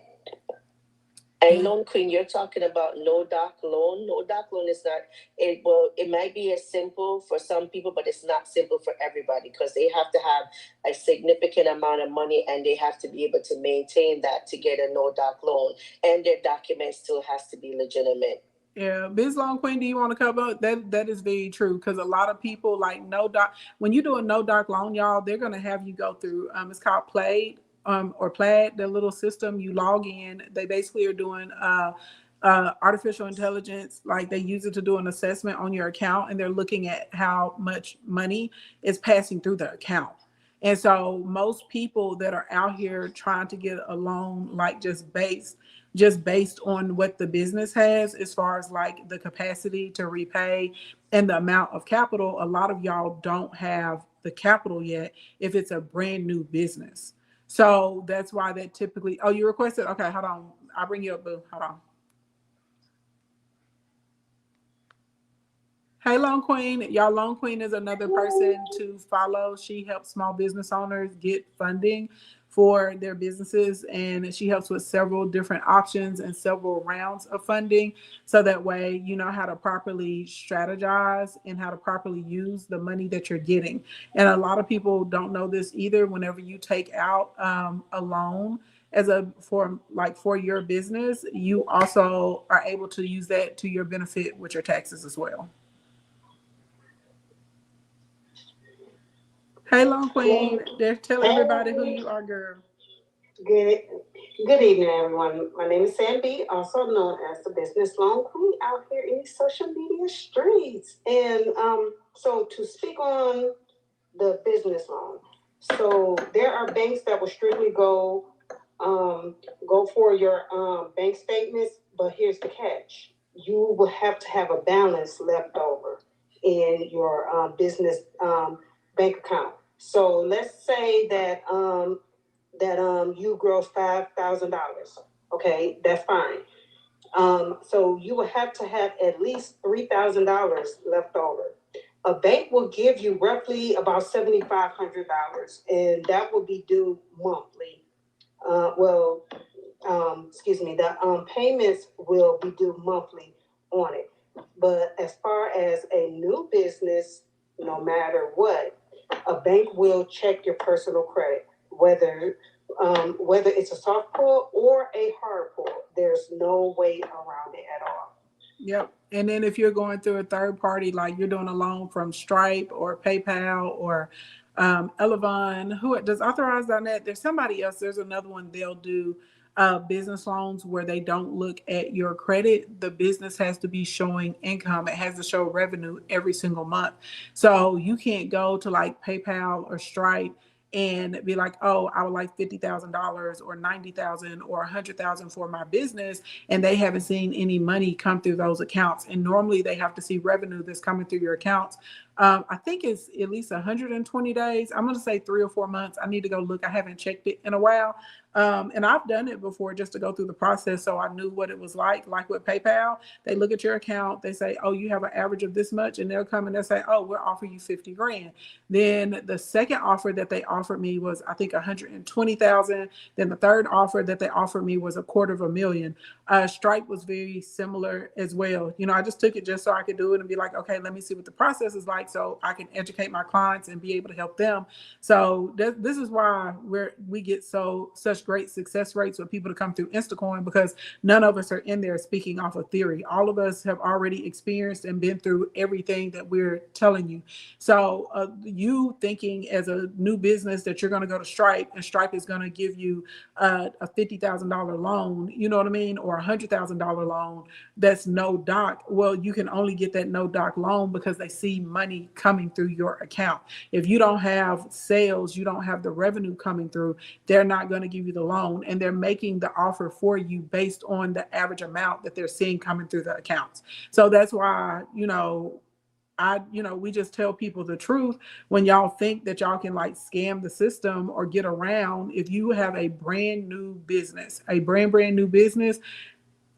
And Loan Queen, you're talking about no doc loan. No doc loan is not it. Well, it might be as simple for some people, but it's not simple for everybody because they have to have a significant amount of money and they have to be able to maintain that to get a no doc loan, and their documents still has to be legitimate. Yeah, Biz Long Queen, do you want to cover that? That is very true because a lot of people like no doc. When you do a no doc loan, y'all, they're gonna have you go through. It's called Plaid, or Plaid. The little system you log in. They basically are doing artificial intelligence. Like they use it to do an assessment on your account, and they're looking at how much money is passing through the account. And so most people that are out here trying to get a loan, like just based on what the business has as far as like the capacity to repay and the amount of capital, a lot of y'all don't have the capital yet if it's a brand new business. So that's why that typically, oh, you requested? Okay, hold on. I'll bring you up, boo. Hold on. Hey, Loan Queen. Y'all, Loan Queen is another person to follow. She helps small business owners get funding for their businesses, and she helps with several different options and several rounds of funding. So that way, you know how to properly strategize and how to properly use the money that you're getting. And a lot of people don't know this either. Whenever you take out a loan, for your business, you also are able to use that to your benefit with your taxes as well. Hey, Long Queen. They're telling everybody who you are, girl. Good, good evening, everyone. My name is Sam B, also known as the Business Loan Queen out here in the social media streets. And so to speak on the business loan, so there are banks that will strictly go for your bank statements, but here's the catch: you will have to have a balance left over in your business bank account. So let's say that you gross $5,000. Okay, that's fine. So you will have to have at least $3,000 left over. A bank will give you roughly about $7,500, and that will be due monthly. Excuse me. The payments will be due monthly on it. But as far as a new business, no matter what, a bank will check your personal credit, whether it's a soft pull or a hard pull. There's no way around it at all. Yep. And then if you're going through a third party, like you're doing a loan from Stripe or PayPal or Elevon, who does Authorize.net? There's somebody else. There's another one. They'll do business loans where they don't look at your credit. The business has to be showing income. It has to show revenue every single month. So you can't go to like PayPal or Stripe and be like, oh, I would like $50,000 or 90,000 or 100,000 for my business, and they haven't seen any money come through those accounts. And normally they have to see revenue that's coming through your accounts. I think it's at least 120 days. I'm going to say 3 or 4 months. I need to go look. I haven't checked it in a while. And I've done it before just to go through the process. So I knew what it was like with PayPal. They look at your account. They say, oh, you have an average of this much. And they'll come and they'll say, oh, we'll offer you 50 grand. Then the second offer that they offered me was, I think, 120,000. Then the third offer that they offered me was $250,000. Stripe was very similar as well. You know, I just took it just so I could do it and be like, okay, let me see what the process is like so I can educate my clients and be able to help them. So this is why we get such great success rates with people to come through Instacoin, because none of us are in there speaking off of theory. All of us have already experienced and been through everything that we're telling you. So you thinking as a new business that you're going to go to Stripe and Stripe is going to give you a $50,000 loan, you know what I mean, or $100,000 loan that's no doc. Well, you can only get that no doc loan because they see money coming through your account. If you don't have sales, you don't have the revenue coming through, they're not going to give you the loan, and they're making the offer for you based on the average amount that they're seeing coming through the accounts. So that's why, we just tell people the truth. When y'all think that y'all can like scam the system or get around, if you have a brand new business,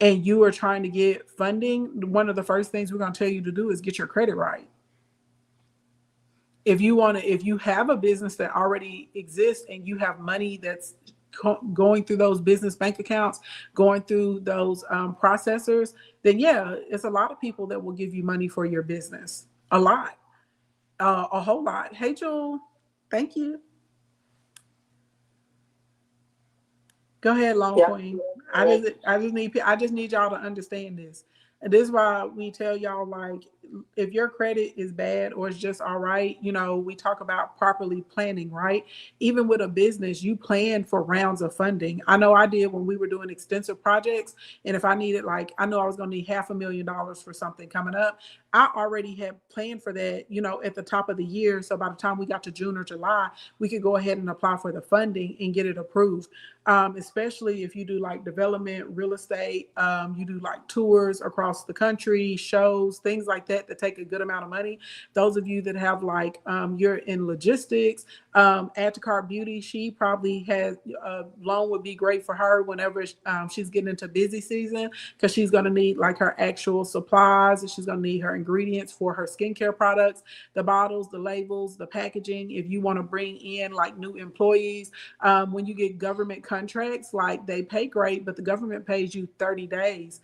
and you are trying to get funding, one of the first things we're going to tell you to do is get your credit right. If you have a business that already exists and you have money that's going through those business bank accounts, going through those processors, then yeah, it's a lot of people that will give you money for your business. A lot, a whole lot. Hey, Jewel, thank you. Go ahead, Long Queen. I just need y'all to understand this. And this is why we tell y'all, like, if your credit is bad or it's just all right, we talk about properly planning, right? Even with a business, you plan for rounds of funding. I know I did when we were doing extensive projects. And if I needed, I know I was going to need $500,000 for something coming up, I already had planned for that, at the top of the year. So by the time we got to June or July, we could go ahead and apply for the funding and get it approved. Especially if you do like development, real estate, you do like tours across the country, shows, things like that take a good amount of money. Those of you that have you're in logistics, Add to Cart Beauty, she probably has a loan would be great for her whenever she's getting into busy season, because she's going to need like her actual supplies, and she's going to need her ingredients for her skincare products, the bottles, the labels, the packaging. If you want to bring in like new employees, when you get government contracts, like they pay great, but the government pays you 30 days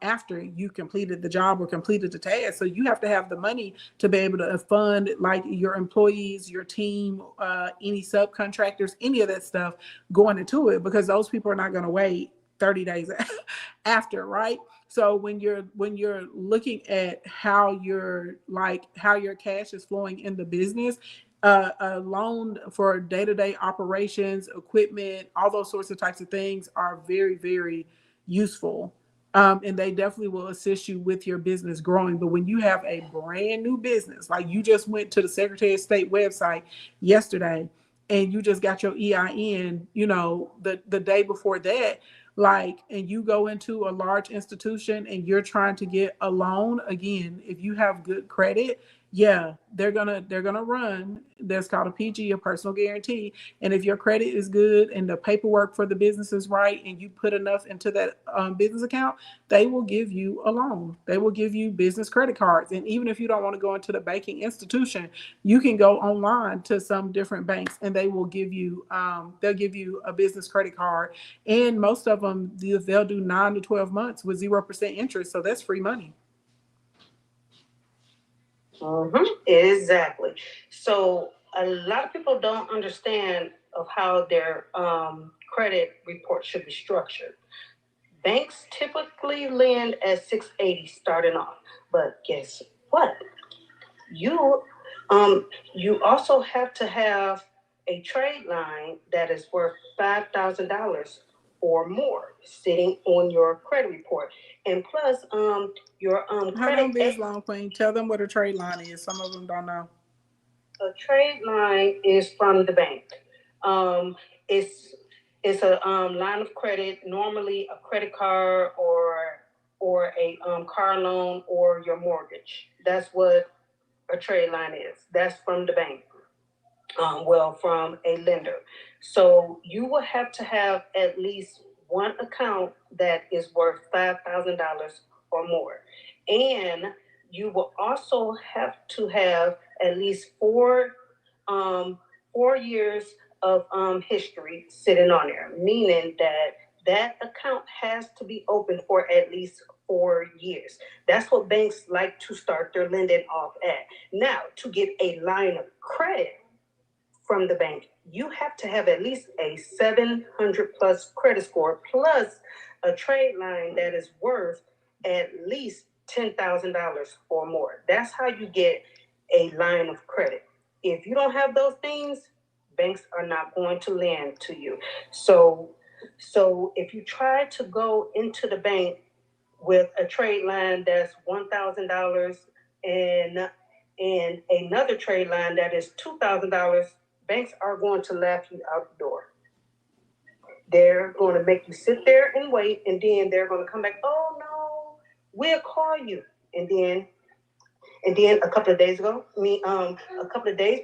after you completed the job or completed the task. So you have to have the money to be able to fund like your employees, your team, any subcontractors, any of that stuff going into it, because those people are not going to wait 30 days after, right? So when you're looking at how your cash is flowing in the business, a loan for day-to-day operations, equipment, all those sorts of types of things are very, very useful. And they definitely will assist you with your business growing. But when you have a brand new business, like you just went to the Secretary of State website yesterday and you just got your EIN, the day before that, and you go into a large institution and you're trying to get a loan, again, if you have good credit, yeah, they're gonna run. That's called a PG, a personal guarantee. And if your credit is good and the paperwork for the business is right, and you put enough into that business account, they will give you a loan. They will give you business credit cards. And even if you don't want to go into the banking institution, you can go online to some different banks, and they will give you they'll give you a business credit card. And most of them, they'll do 9 to 12 months with 0% interest. So that's free money. Exactly. So a lot of people don't understand of how their credit report should be structured. Banks typically lend at 680 starting off, but guess what? You you also have to have a trade line that is worth $5,000 or more sitting on your credit report, and plus your Hold credit. on, Biz Long Queen. Tell them what a trade line is. Some of them don't know. A trade line is from the bank. Um, it's it's a line of credit, normally a credit card or a car loan or your mortgage. That's what a trade line is. That's from the bank. Well, from a lender. So you will have to have at least one account that is worth $5,000 or more, and you will also have to have at least 4 years of history sitting on there, meaning that that account has to be open for at least 4 years. That's what banks like to start their lending off at. Now, to get a line of credit from the bank, you have to have at least a 700 plus credit score plus a trade line that is worth at least $10,000 or more. That's how you get a line of credit. If you don't have those things, banks are not going to lend to you. So if you try to go into the bank with a trade line that's $1,000 and another trade line that is $2,000, banks are going to laugh you out the door. They're going to make you sit there and wait, and then they're going to come back. Oh no, we'll call you, and then a couple of days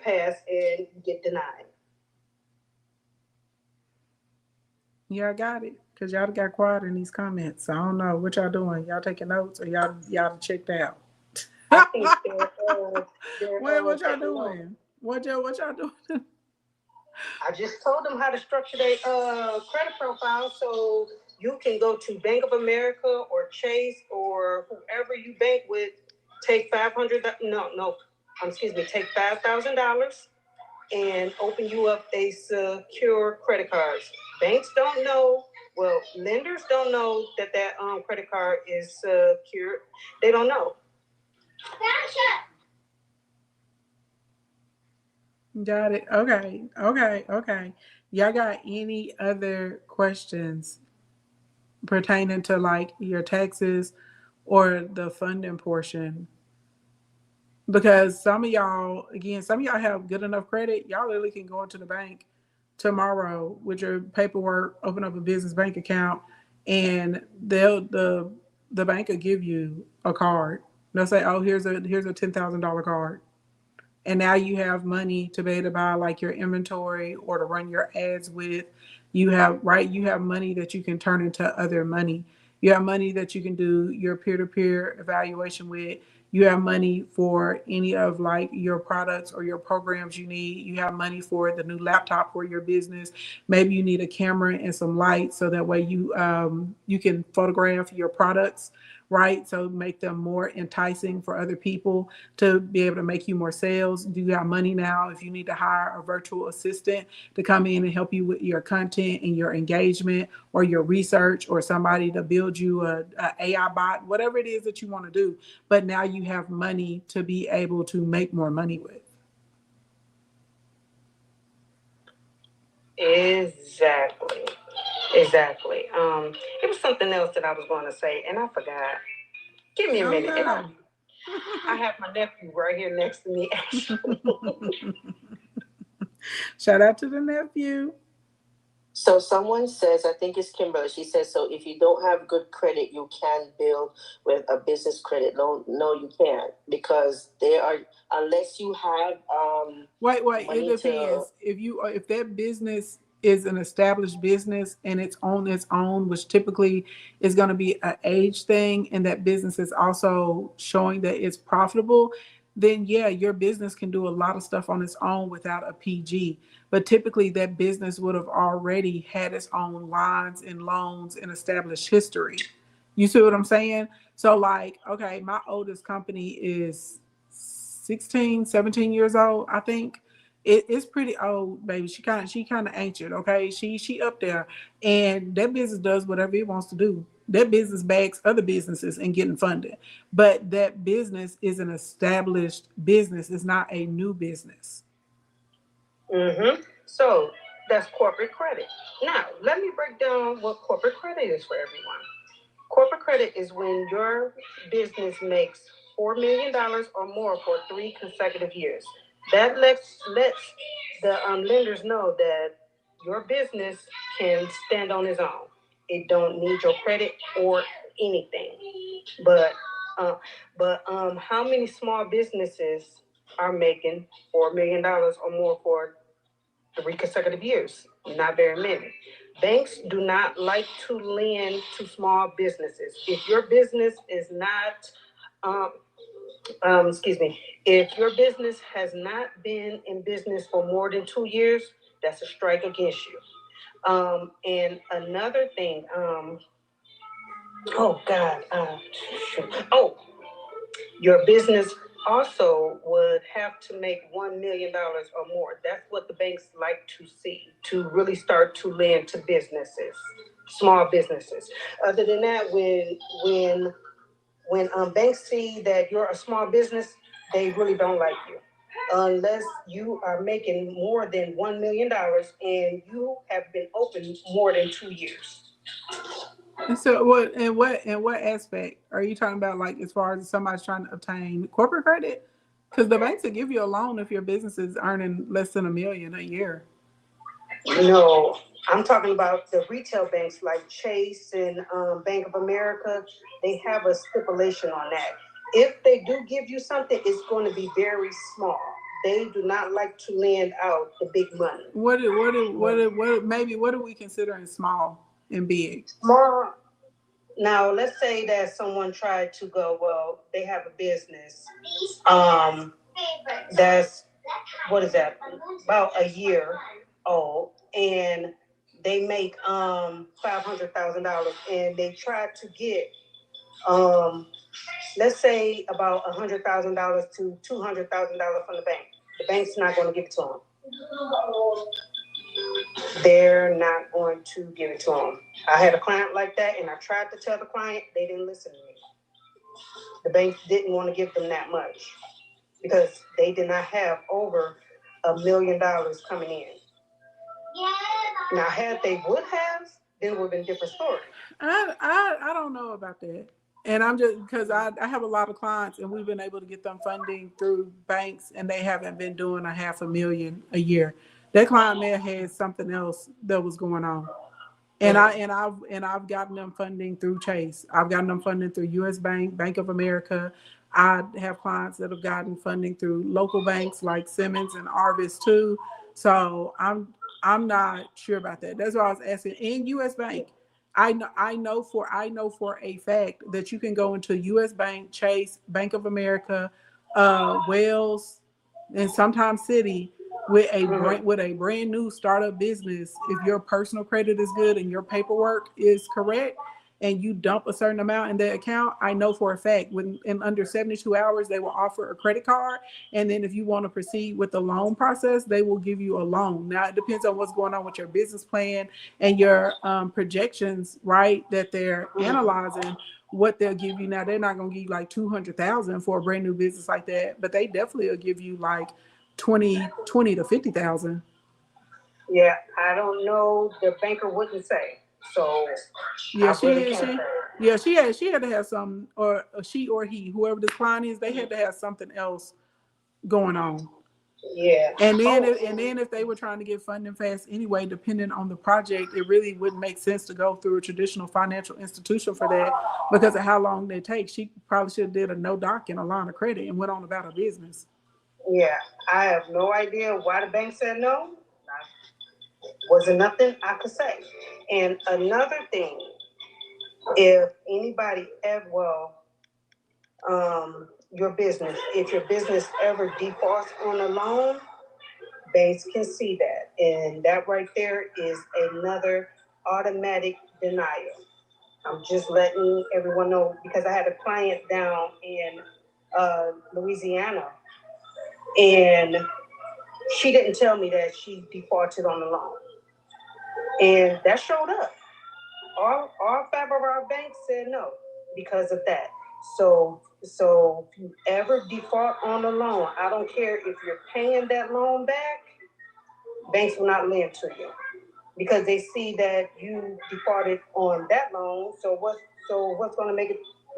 pass and you get denied. Yeah, I got it. Because y'all got quiet in these comments. So I don't know what y'all doing. Y'all taking notes or y'all checked out? I think what y'all doing? What y'all doing? I just told them how to structure their credit profile, so you can go to Bank of America or Chase or whoever you bank with. Take take $5,000 and open you up a secure credit card. Banks don't know. Well, lenders don't know that credit card is secure. They don't know. Got it. Okay. Y'all got any other questions pertaining to like your taxes or the funding portion? Because some of y'all have good enough credit. Y'all literally can go into the bank tomorrow with your paperwork, open up a business bank account, and the bank will give you a card. They'll say, "Oh, here's a $10,000 card." And now you have money to be able to buy like your inventory or to run your ads with. You have money that you can turn into other money. You have money that you can do your peer-to-peer evaluation with. You have money for any of like your products or your programs you need. You have money for the new laptop for your business. Maybe you need a camera and some lights so that way you can photograph your products, right? So make them more enticing for other people to be able to make you more sales. Do you have money now if you need to hire a virtual assistant to come in and help you with your content and your engagement or your research, or somebody to build you a AI bot, whatever it is that you want to do. But now you have money to be able to make more money with. Exactly. It was something else that I was going to say, and I forgot. Give me a minute. No. I have my nephew right here next to me. Shout out to the nephew. So someone says, I think it's Kimberly, she says, so if you don't have good credit, you can build with a business credit loan. No, you can't, because unless you have Wait, it depends. If that business is an established business and it's on its own, which typically is going to be an age thing, and that business is also showing that it's profitable, then yeah, your business can do a lot of stuff on its own without a PG. But typically that business would have already had its own lines and loans and established history. You see what I'm saying? So like, okay, my oldest company is 16, 17 years old, I think. It's pretty old, baby. She kind of ancient, okay? She up there, and that business does whatever it wants to do. That business bags other businesses and getting funded, but that business is an established business. It's not a new business. So that's corporate credit. Now, let me break down what corporate credit is for everyone. Corporate credit is when your business makes $4 million or more for 3 consecutive years. That lets the lenders know that your business can stand on its own. It don't need your credit or anything. But how many small businesses are making $4 million or more for 3 consecutive years? Not very many. Banks do not like to lend to small businesses. If your business is not, if your business has not been in business for more than 2 years, that's a strike against you. And another thing, oh God, your business also would have to make $1 million or more. That's what the banks like to see to really start to lend to businesses, small businesses. Other than that, when banks see that you're a small business, they really don't like you. Unless you are making more than $1 million and you have been open more than 2 years. And so, what aspect are you talking about? Like, as far as somebody's trying to obtain corporate credit, because the banks will give you a loan if your business is earning less than $1 million a year. No, I'm talking about the retail banks like Chase and Bank of America. They have a stipulation on that. If they do give you something, it's going to be very small. They do not like to lend out the big money. What are we considering small and big? Small. Now, let's say that someone tried to go, well, they have a business. That's, what is that? About a year old, and they make $500,000, and they try to get let's say about $100,000 to $200,000 from the bank. The bank's not going to give it to them. They're not going to give it to them. I had a client like that, and I tried to tell the client, they didn't listen to me. The bank didn't want to give them that much because they did not have over $1 million coming in. Now, had they would have, then it would have been a different story. I don't know about that. And I'm just, because I have a lot of clients and we've been able to get them funding through banks and they haven't been doing $500,000 a year. That client may have had something else that was going on. And I've gotten them funding through Chase. I've gotten them funding through US Bank, Bank of America. I have clients that have gotten funding through local banks like Simmons and Arvis too. So I'm not sure about that. That's why I was asking. In US Bank, I know for a fact that you can go into US Bank, Chase, Bank of America, Wells, and sometimes Citi with a brand new startup business. If your personal credit is good and your paperwork is correct, and you dump a certain amount in that account, I know for a fact in under 72 hours they will offer a credit card, and then if you want to proceed with the loan process, they will give you a loan. Now it depends on what's going on with your business plan and your projections, right? That they're analyzing what they'll give you. Now they're not going to give you like $200,000 for a brand new business like that, but they definitely will give you like 20 to 50,000. Yeah, I don't know. The banker wouldn't say. So yeah, she had to have some, or she or he, whoever the client is, they had to have something else going on. Yeah. And then if they were trying to get funding fast anyway, depending on the project, it really wouldn't make sense to go through a traditional financial institution for that because of how long they take. She probably should have did a no doc and a line of credit and went on about her business. Yeah, I have no idea why the bank said no. Wasn't nothing I could say. And another thing, if anybody ever, your business, if your business ever defaults on a loan, banks can see that. And that right there is another automatic denial. I'm just letting everyone know because I had a client down in Louisiana And she didn't tell me that she defaulted on the loan. And that showed up. All 5 of our banks said no because of that. So if you ever default on the loan, I don't care if you're paying that loan back, banks will not lend to you because they see that you defaulted on that loan. So what's going to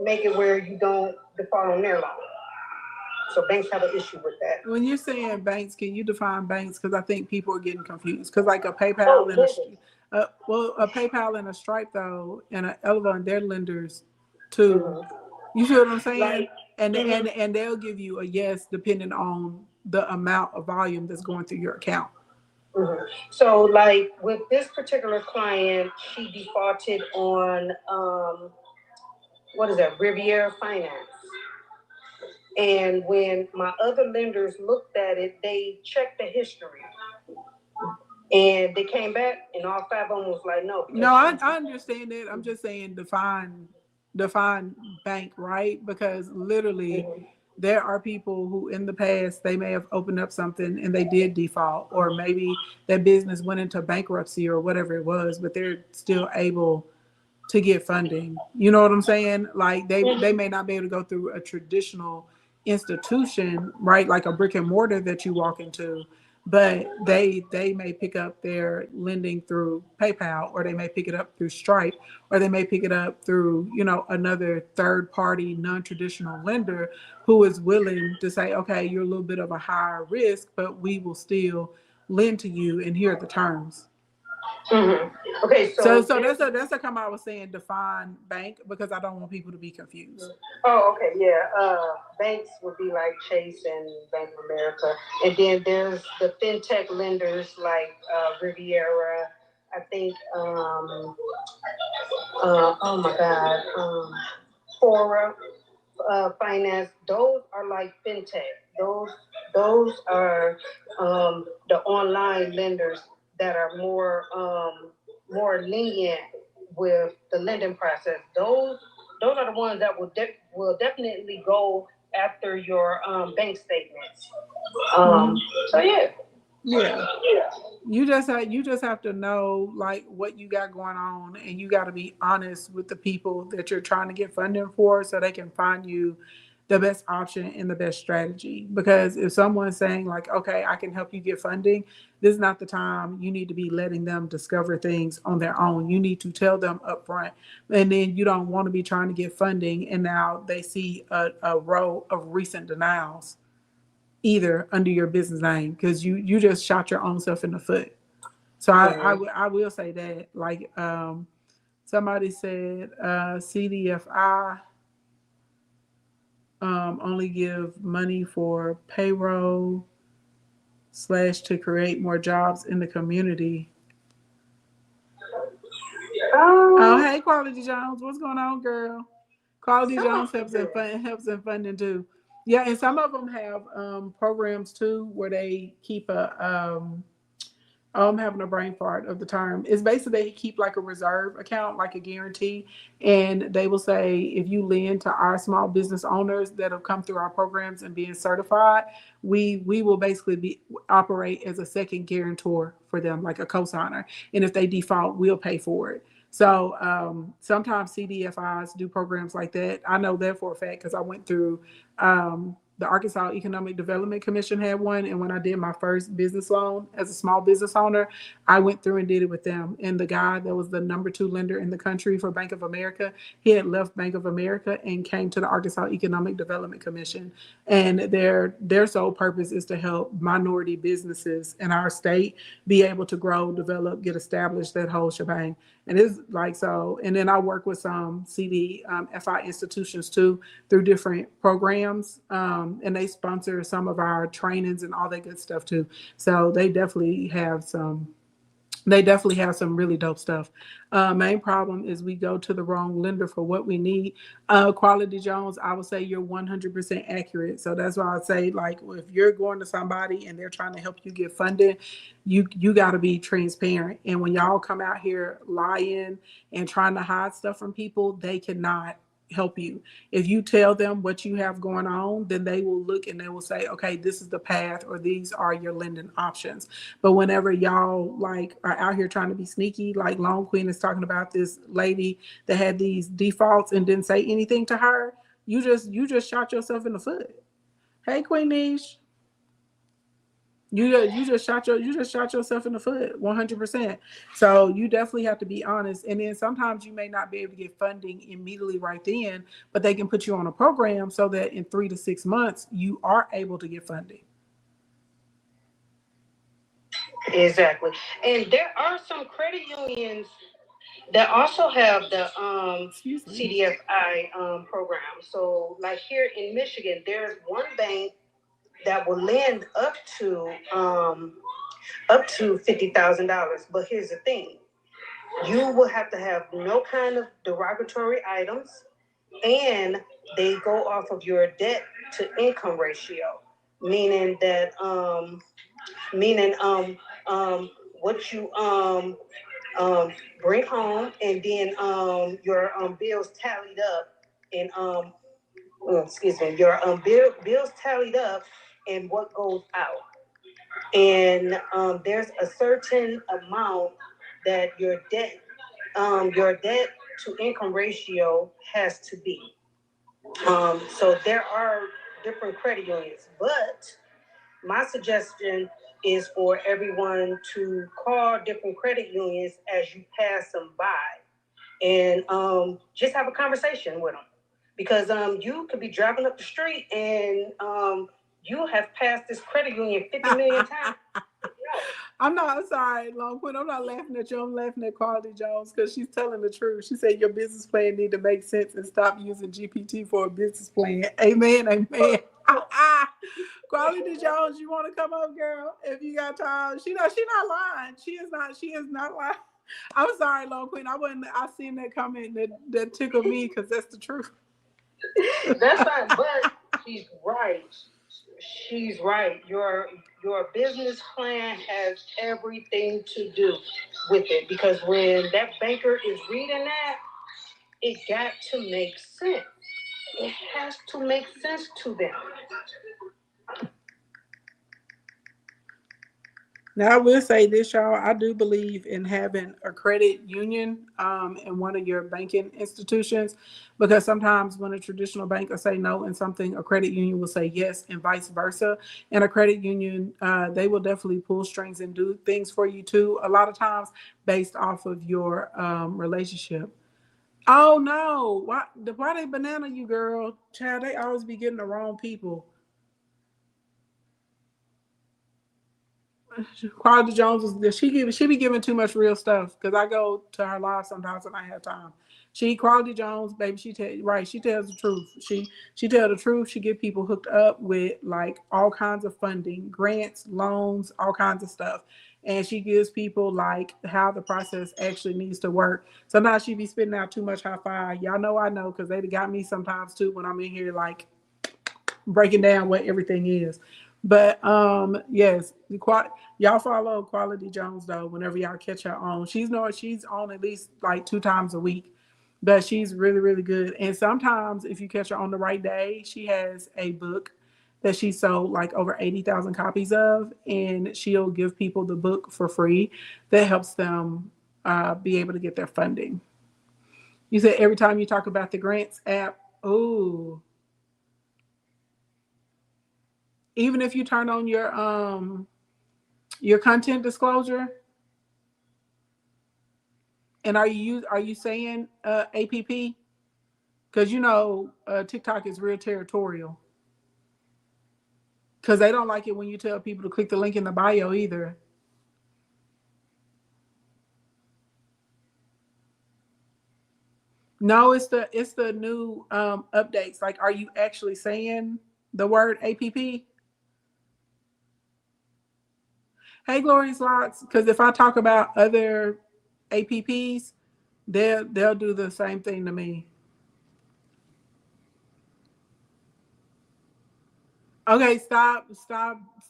make it where you don't default on their loan? So banks have an issue with that. When you're saying banks, can you define banks? Because I think people are getting confused. Because like a PayPal a PayPal and a Stripe though, and an Elevon, they're lenders too. Mm-hmm. You feel what I'm saying? Like, and they'll give you a yes depending on the amount of volume that's going through your account. Mm-hmm. So like with this particular client, she defaulted on Riviera Finance. And when my other lenders looked at it, they checked the history. And they came back and all 5 of them was like, no. No, I understand that. I'm just saying define bank, right? Because literally there are people who in the past, they may have opened up something and they did default, or maybe their business went into bankruptcy or whatever it was, but they're still able to get funding. You know what I'm saying? Like they may not be able to go through a traditional institution, right? Like a brick and mortar that you walk into, but they may pick up their lending through PayPal, or they may pick it up through Stripe, or they may pick it up through, another third party, non-traditional lender who is willing to say, okay, you're a little bit of a higher risk, but we will still lend to you, and here are the terms. Mm-hmm. Okay, so that's a come I was saying define bank, because I don't want people to be confused. Oh, okay, yeah. Banks would be like Chase and Bank of America, and then there's the fintech lenders like Riviera. I think Fora Finance. Those are like fintech. Those are the online lenders that are more lenient with the lending process. Those are the ones that will definitely go after your bank statements. So yeah. You just have to know like what you got going on, and you got to be honest with the people that you're trying to get funding for, so they can find you the best option and the best strategy. Because if someone's saying like, okay, I can help you get funding, this is not the time. You need to be letting them discover things on their own. You need to tell them up front, and then you don't want to be trying to get funding and now they see a row of recent denials either under your business name, because you just shot your own self in the foot. So I will say that, like somebody said CDFI only give money for payroll / to create more jobs in the community. Oh, hey, Quality Jones, what's going on, girl? Quality Jones helps in funding too. Yeah, and some of them have programs too where they keep I'm having a brain fart of the term. It's basically they keep like a reserve account, like a guarantee, and they will say if you lend to our small business owners that have come through our programs and being certified, we will basically operate as a second guarantor for them, like a cosigner. And if they default, we'll pay for it. So sometimes CDFIs do programs like that. I know that for a fact because I went through the Arkansas Economic Development Commission had one. And when I did my first business loan as a small business owner, I went through and did it with them. And the guy that was the number 2 lender in the country for Bank of America, he had left Bank of America and came to the Arkansas Economic Development Commission. And their sole purpose is to help minority businesses in our state be able to grow, develop, get established, that whole shebang. And it's like so. And then I work with some CDFI institutions too through different programs. And they sponsor some of our trainings and all that good stuff too. So they definitely have some really dope stuff. Main problem is we go to the wrong lender for what we need. Quality Jones, I would say you're 100% accurate. So that's why I say, like, if you're going to somebody and they're trying to help you get funded, you got to be transparent. And when y'all come out here lying and trying to hide stuff from people, they cannot help you. If you tell them what you have going on, then they will look and they will say, okay, this is the path or these are your lending options. But whenever y'all like are out here trying to be sneaky, like Lone Queen is talking about this lady that had these defaults and didn't say anything to her, you just shot yourself in the foot. Hey, Queen Niche. You just shot yourself in the foot 100%. So you definitely have to be honest. And then sometimes you may not be able to get funding immediately right then, but they can put you on a program so that in 3 to 6 months you are able to get funding. Exactly. And there are some credit unions that also have the CDFI program. So like here in Michigan, there's one bank that will lend up to $50,000. But here's the thing: you will have to have no kind of derogatory items, and they go off of your debt to income ratio, meaning that what you bring home, and then your bills tallied up, and your bills tallied up, and what goes out. And there's a certain amount that your debt to income ratio has to be. So there are different credit unions, but my suggestion is for everyone to call different credit unions as you pass them by, and just have a conversation with them, because you could be driving up the street and you have passed this credit union 50 million times. I'm sorry, Longwood. I'm not laughing at you. I'm laughing at Quality Jones because she's telling the truth. She said your business plan need to make sense and stop using GPT for a business plan. Amen. Amen. Quality Jones, you want to come up, girl? If you got time. She's not lying. She is not lying. I'm sorry, Long Queen. I seen that comment that tickled me because that's the truth. That's fine, but she's right. She's right. Your business plan has everything to do with it, because when that banker is reading that, it got to make sense. It has to make sense to them. Now, I will say this, y'all. I do believe in having a credit union in one of your banking institutions, because sometimes when a traditional bank will say no and something, a credit union will say yes, and vice versa. And a credit union, they will definitely pull strings and do things for you too, a lot of times based off of your relationship. Oh no, why they banana you, girl? Child, they always be getting the wrong people. Quality Jones she be giving too much real stuff, because I go to her live sometimes when I have time. Quality Jones, baby, she tells the truth. She tell the truth. She get people hooked up with like all kinds of funding, grants, loans, all kinds of stuff. And she gives people like how the process actually needs to work. Sometimes she be spitting out too much high five. Y'all know I know, because they got me sometimes too when I'm in here like breaking down what everything is. But yes, y'all follow Quality Jones though. Whenever y'all catch her on, she's on at least like 2 times a week, but she's really really good. And sometimes if you catch her on the right day, she has a book that she sold like over 80,000 copies of, and she'll give people the book for free. That helps them be able to get their funding. You said every time you talk about the grants app, oh. Even if you turn on your content disclosure, and are you saying APP? Because TikTok is real territorial. Because they don't like it when you tell people to click the link in the bio either. No, it's the new updates. Like, are you actually saying the word APP? Hey, Glorious Locks, because if I talk about other APPs, they'll do the same thing to me. Okay, stop.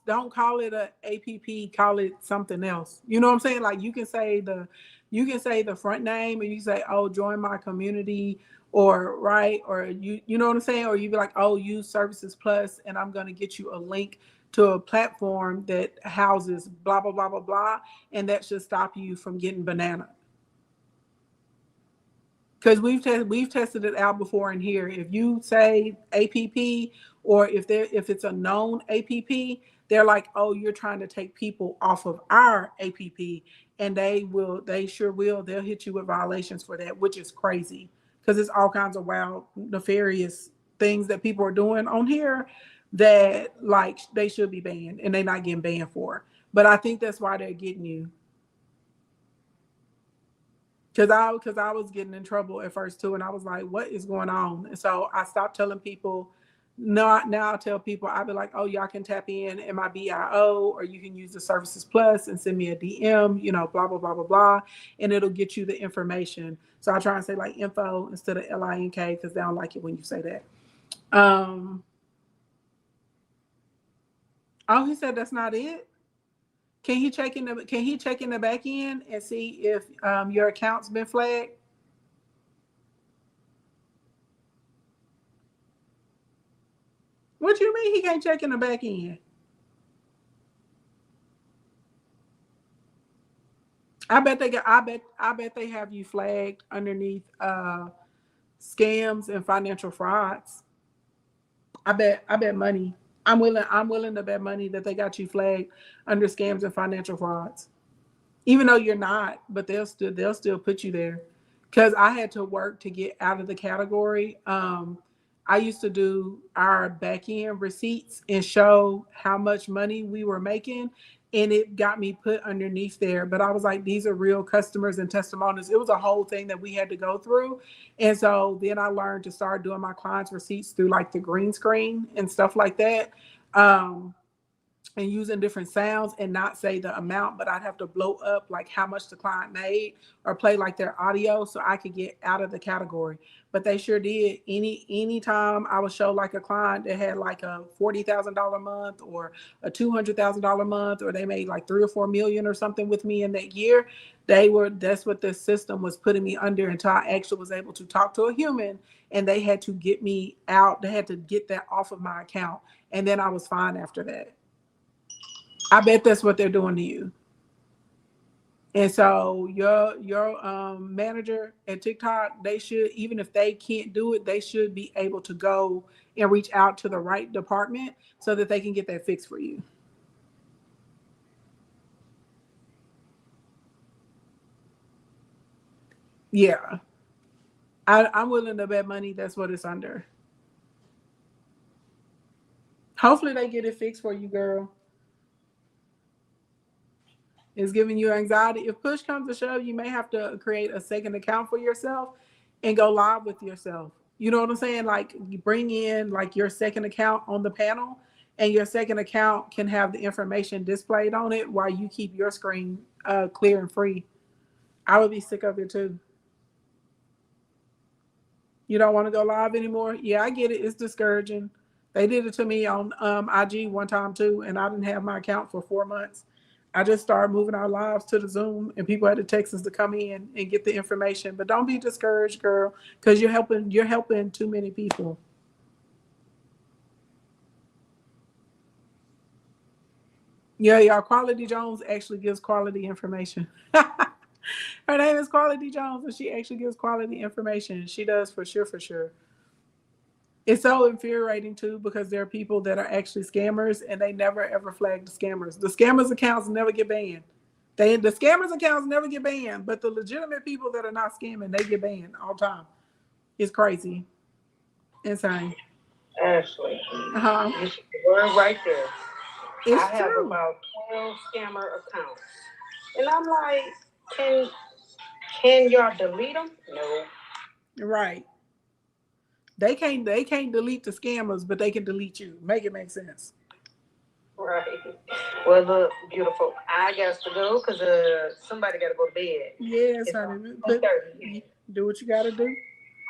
Don't call it a APP. Call it something else. You know what I'm saying? Like, you can say the You can say the front name and you say, oh, join my community, or right, or you know what I'm saying? Or you be like, oh, use Services Plus and I'm gonna get you a link to a platform that houses blah blah blah blah blah, and that should stop you from getting banana. Because we've tested it out before in here. If you say APP, or if it's a known APP, they're like, oh, you're trying to take people off of our APP, and they sure will. They'll hit you with violations for that, which is crazy because it's all kinds of wild, nefarious things that people are doing on here that like they should be banned, and they're not getting banned for. But I think that's why they're getting you. Because I was getting in trouble at first too, and I was like, "What is going on?" And so I stopped telling people. No, now I tell people, I'll be like, "Oh, y'all can tap in my BIO, or you can use the Services Plus and send me a DM, blah blah blah blah blah, and it'll get you the information." So I try and say like info instead of LINK because they don't like it when you say that. Oh, he said that's not it. Can he check in the back end and see if your account's been flagged? What you mean he can't check in the back end? I bet they have you flagged underneath scams and financial frauds. I bet money. I'm willing to bet money that they got you flagged under scams and financial frauds. Even though you're not, but they'll still put you there. Because I had to work to get out of the category. I used to do our back end receipts and show how much money we were making, and it got me put underneath there. But I was like, these are real customers and testimonials. It was a whole thing that we had to go through. And so then I learned to start doing my clients' receipts through like the green screen and stuff like that. And using different sounds and not say the amount, but I'd have to blow up like how much the client made or play like their audio so I could get out of the category. But they sure did. Anytime I would show like a client that had like a $40,000 month or a $200,000 month, or they made like 3 or 4 million or something with me in that year, that's what the system was putting me under until I actually was able to talk to a human, and they had to get me out. They had to get that off of my account. And then I was fine after that. I bet that's what they're doing to you. And so your manager at TikTok, they should, even if they can't do it, they should be able to go and reach out to the right department so that they can get that fixed for you. Yeah. I'm willing to bet money that's what it's under. Hopefully they get it fixed for you, girl. It's giving you anxiety. If push comes to shove, you may have to create a second account for yourself and go live with yourself. You know what I'm saying? Like you bring in like your second account on the panel, and your second account can have the information displayed on it while you keep your screen clear and free. I would be sick of it too. You don't want to go live anymore? Yeah, I get it. It's discouraging. They did it to me on IG one time too, and I didn't have my account for 4 months. I just started moving our lives to the Zoom, and people had to text us to come in and get the information. But don't be discouraged, girl, because you're helping too many people. Yeah, y'all. Quality Jones actually gives quality information. Her name is Quality Jones, and she actually gives quality information. She does for sure, for sure. It's so infuriating too, because there are people that are actually scammers and they never ever flag the scammers. The scammers accounts never get banned. The scammers accounts never get banned, but the legitimate people that are not scamming, they get banned all the time. It's crazy. Insane. Ashley, Uh-huh. you should word right there. It's I have true. about 12 scammer accounts. And I'm like, can y'all delete them? No. Right. They can't delete the scammers, but they can delete you. Make it make sense. Right. Well, look, beautiful. I got to go because somebody got to go to bed. Yes, honey. Do what you got to do.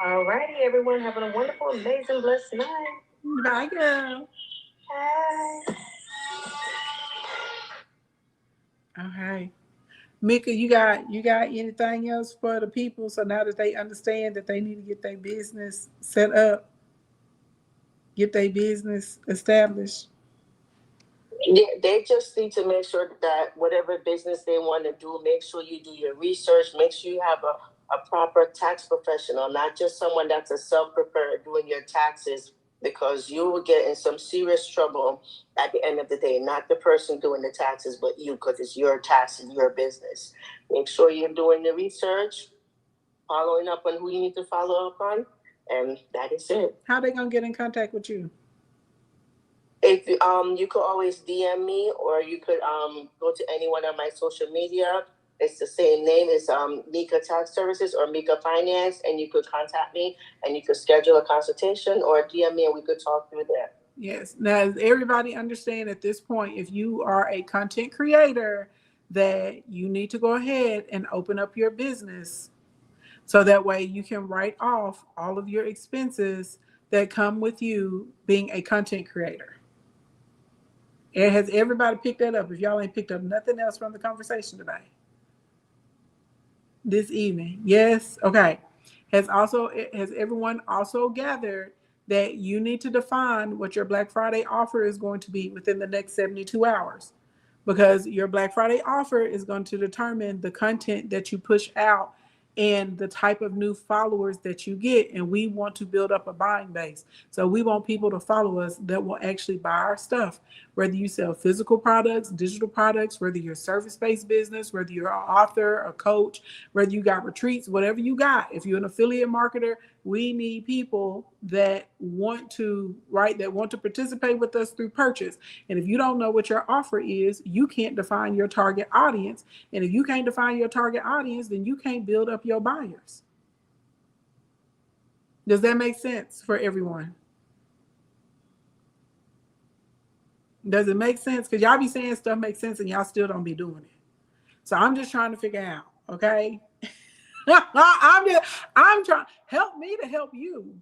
All righty, everyone. Having a wonderful, amazing, blessed night. Bye, girl. Bye. Okay. Mika, you got anything else for the people? So now that they understand that they need to get their business set up, get their business established. Yeah, they just need to make sure that whatever business they want to do, make sure you do your research, make sure you have a proper tax professional, not just someone that's a self-prepared doing your taxes, because you will get in some serious trouble at the end of the day, not the person doing the taxes, but you, because it's your tax and your business. Make sure you're doing the research, following up on who you need to follow up on, and that is it. How they gonna get in contact with you? If you could always DM me, or you could go to any one of my social media. It's the same name. It's Mika Tax Services or Mika Finance, and you could contact me and you could schedule a consultation or DM me and we could talk through that. Yes. Now, does everybody understand at this point, if you are a content creator, that you need to go ahead and open up your business so that way you can write off all of your expenses that come with you being a content creator? And has everybody picked that up? If y'all ain't picked up nothing else from the conversation today, this evening, yes, okay. Has everyone also gathered that you need to define what your Black Friday offer is going to be within the next 72 hours? Because your Black Friday offer is going to determine the content that you push out and the type of new followers that you get. And we want to build up a buying base. So we want people to follow us that will actually buy our stuff, whether you sell physical products, digital products, whether you're a service-based business, whether you're an author, a coach, whether you got retreats, whatever you got. If you're an affiliate marketer, we need people that want to, right, that want to participate with us through purchase. And if you don't know what your offer is, you can't define your target audience. And if you can't define your target audience, then you can't build up your buyers. Does that make sense for everyone? Does it make sense? Because y'all be saying stuff makes sense and y'all still don't be doing it. So I'm just trying to figure out, okay? I'm trying, help me to help you.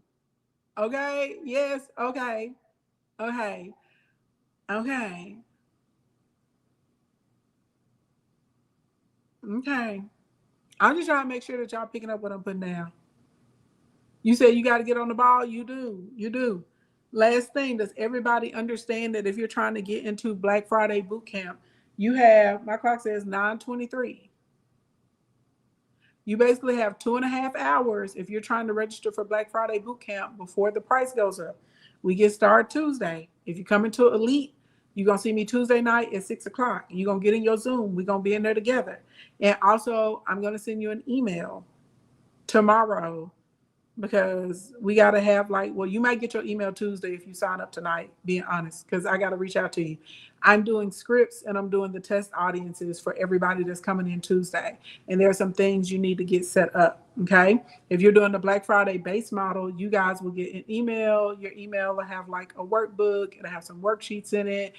Okay, yes, okay, okay, okay, okay. I'm just trying to make sure that y'all picking up what I'm putting down. You said you got to get on the ball. You do. Last thing, does everybody understand that if you're trying to get into Black Friday boot camp, you have, my clock says 9:23. You basically have 2.5 hours if you're trying to register for Black Friday boot camp before the price goes up. We get started Tuesday. If you come into Elite, you're going to see me Tuesday night at 6 o'clock. You're going to get in your Zoom. We're going to be in there together. And also, I'm going to send you an email tomorrow, because we got to have you might get your email Tuesday if you sign up tonight, being honest, because I got to reach out to you. I'm doing scripts and I'm doing the test audiences for everybody that's coming in Tuesday. And there are some things you need to get set up, okay? If you're doing the Black Friday base model, you guys will get an email. Your email will have like a workbook. It'll have some worksheets in it.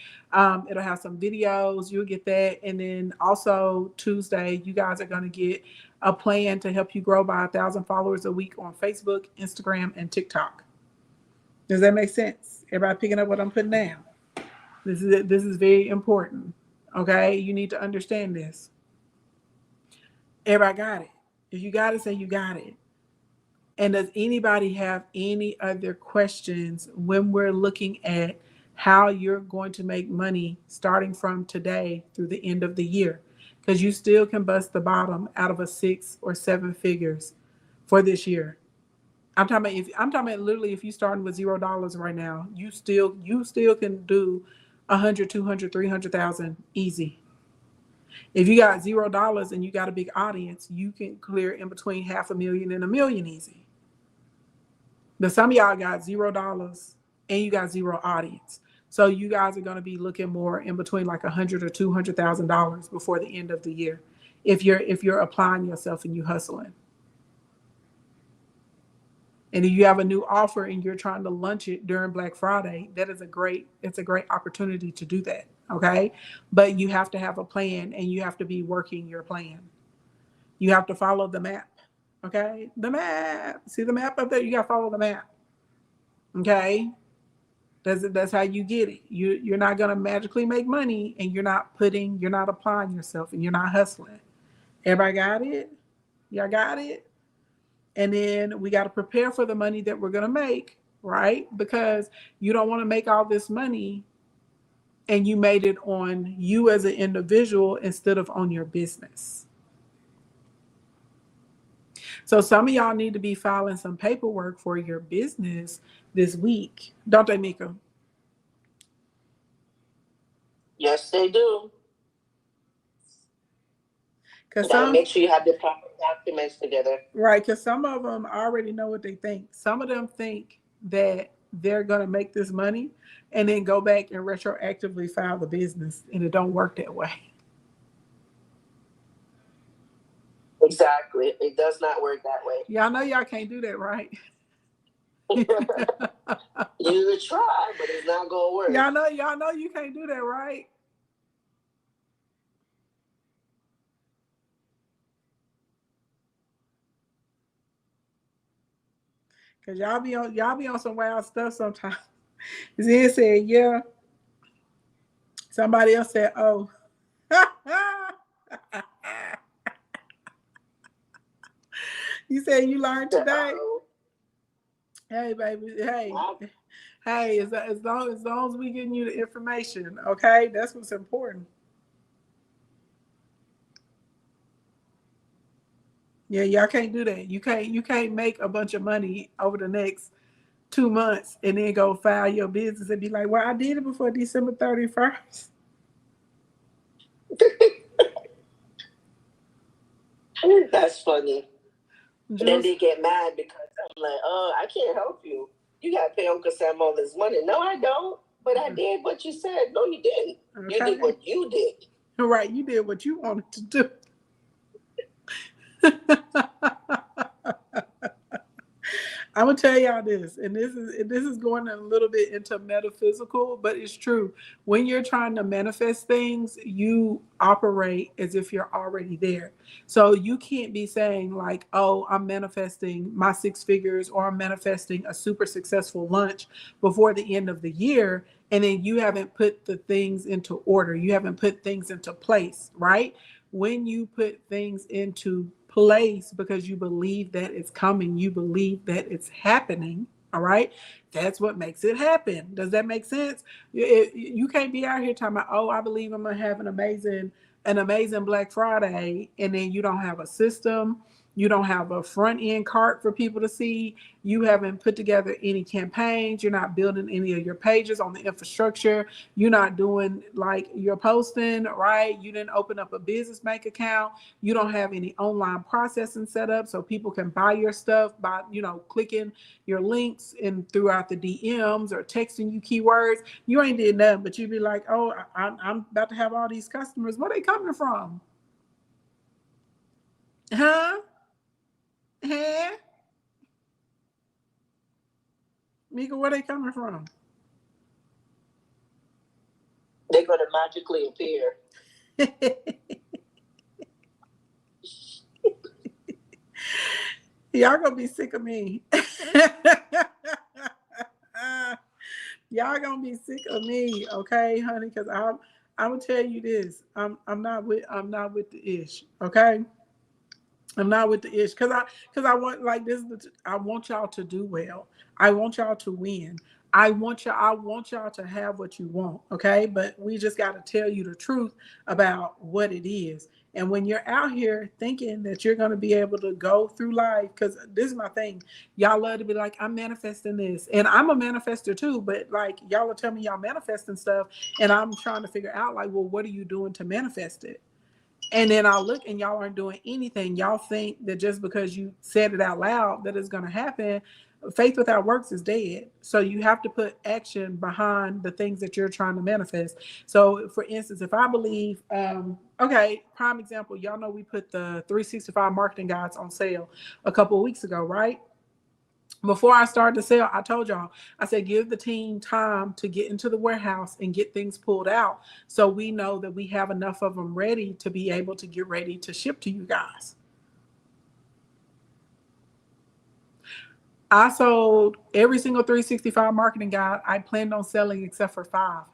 It'll have some videos. You'll get that. And then also Tuesday, you guys are going to get a plan to help you grow by 1,000 followers a week on Facebook, Instagram, and TikTok. Does that make sense? Everybody picking up what I'm putting down? This is very important. Okay, you need to understand this. Everybody got it. If you got it, say you got it. And does anybody have any other questions when we're looking at how you're going to make money starting from today through the end of the year? Because you still can bust the bottom out of a 6 or 7 figures for this year. I'm talking about literally if you starting with $0 right now, you still can do 100, 200, 300,000 easy. If you got $0 and you got a big audience, you can clear in between $500,000 and $1 million easy. But some of y'all got $0 and you got zero audience. So you guys are going to be looking more in between like $100,000 or $200,000 before the end of the year, if you're applying yourself and you hustling. And if you have a new offer and you're trying to launch it during Black Friday, it's a great opportunity to do that. Okay. But you have to have a plan and you have to be working your plan. You have to follow the map. Okay. The map. See the map up there? You got to follow the map. Okay. That's how you get it. You're not going to magically make money and you're not applying yourself and you're not hustling. Everybody got it? Y'all got it? And then we got to prepare for the money that we're going to make, right? Because you don't want to make all this money and you made it on you as an individual instead of on your business. So some of y'all need to be filing some paperwork for your business this week. Don't they, Mika? Yes, they do. Because make sure you have the proper documents together. Right, because some of them already know what they think. Some of them think that they're going to make this money and then go back and retroactively file the business, and it don't work that way. Exactly. It does not work that way. Y'all know y'all can't do that, right? You try, but it's not going to work. Y'all know you can't do that, right? Cause y'all be on some wild stuff sometimes. Zen said, yeah. Somebody else said, oh. You said you learned today. Hey, baby. Hey. As long as we getting you the information, okay? That's what's important. Yeah, y'all can't do that. You can't make a bunch of money over the next 2 months and then go file your business and be like, well, I did it before December 31st. That's funny. Then they get mad because I'm like, oh, I can't help you. You got to pay Uncle Sam all this money. No, I don't. But I did what you said. No, you didn't. Okay. You did what you did. Right. You did what you wanted to do. I'm gonna tell y'all this, and this is going a little bit into metaphysical, but it's true. When you're trying to manifest things, you operate as if you're already there. So you can't be saying like, "Oh, I'm manifesting my 6 figures," or "I'm manifesting a super successful lunch" before the end of the year, and then you haven't put the things into order. You haven't put things into place, right? When you put things into place because you believe that it's coming, you believe that it's happening, all right? That's what makes it happen. Does that make sense? You can't be out here talking about, oh, I believe I'm gonna have an amazing Black Friday, and then you don't have a system, you don't have a front end cart for people to see, you haven't put together any campaigns, you're not building any of your pages on the infrastructure, you're not doing like your posting, right? You didn't open up a business bank account, you don't have any online processing set up so people can buy your stuff by, clicking your links and throughout the DMs or texting you keywords. You ain't did nothing, but you be like, oh, I'm about to have all these customers. Where they coming from? Huh? Mika, where they coming from? They're going to magically appear. Y'all gonna be sick of me. Y'all gonna be sick of me, okay, honey? Because I'm gonna tell you this. I'm not with the ish, okay? I'm not with the ish because I want like this. I want y'all to do well. I want y'all to win. I want y'all to have what you want. Okay, but we just got to tell you the truth about what it is. And when you're out here thinking that you're going to be able to go through life, because this is my thing, y'all love to be like, I'm manifesting this, and I'm a manifester too. But like y'all will tell me y'all manifesting stuff, and I'm trying to figure out like, well, what are you doing to manifest it? And then I'll look and y'all aren't doing anything. Y'all think that just because you said it out loud that it's going to happen. Faith without works is dead. So you have to put action behind the things that you're trying to manifest. So for instance, if I believe, okay, prime example, y'all know we put the 365 marketing guides on sale a couple of weeks ago, right? Before I started the sale, I told y'all, I said, give the team time to get into the warehouse and get things pulled out so we know that we have enough of them ready to be able to get ready to ship to you guys. I sold every single 365 marketing guide I planned on selling except for 5.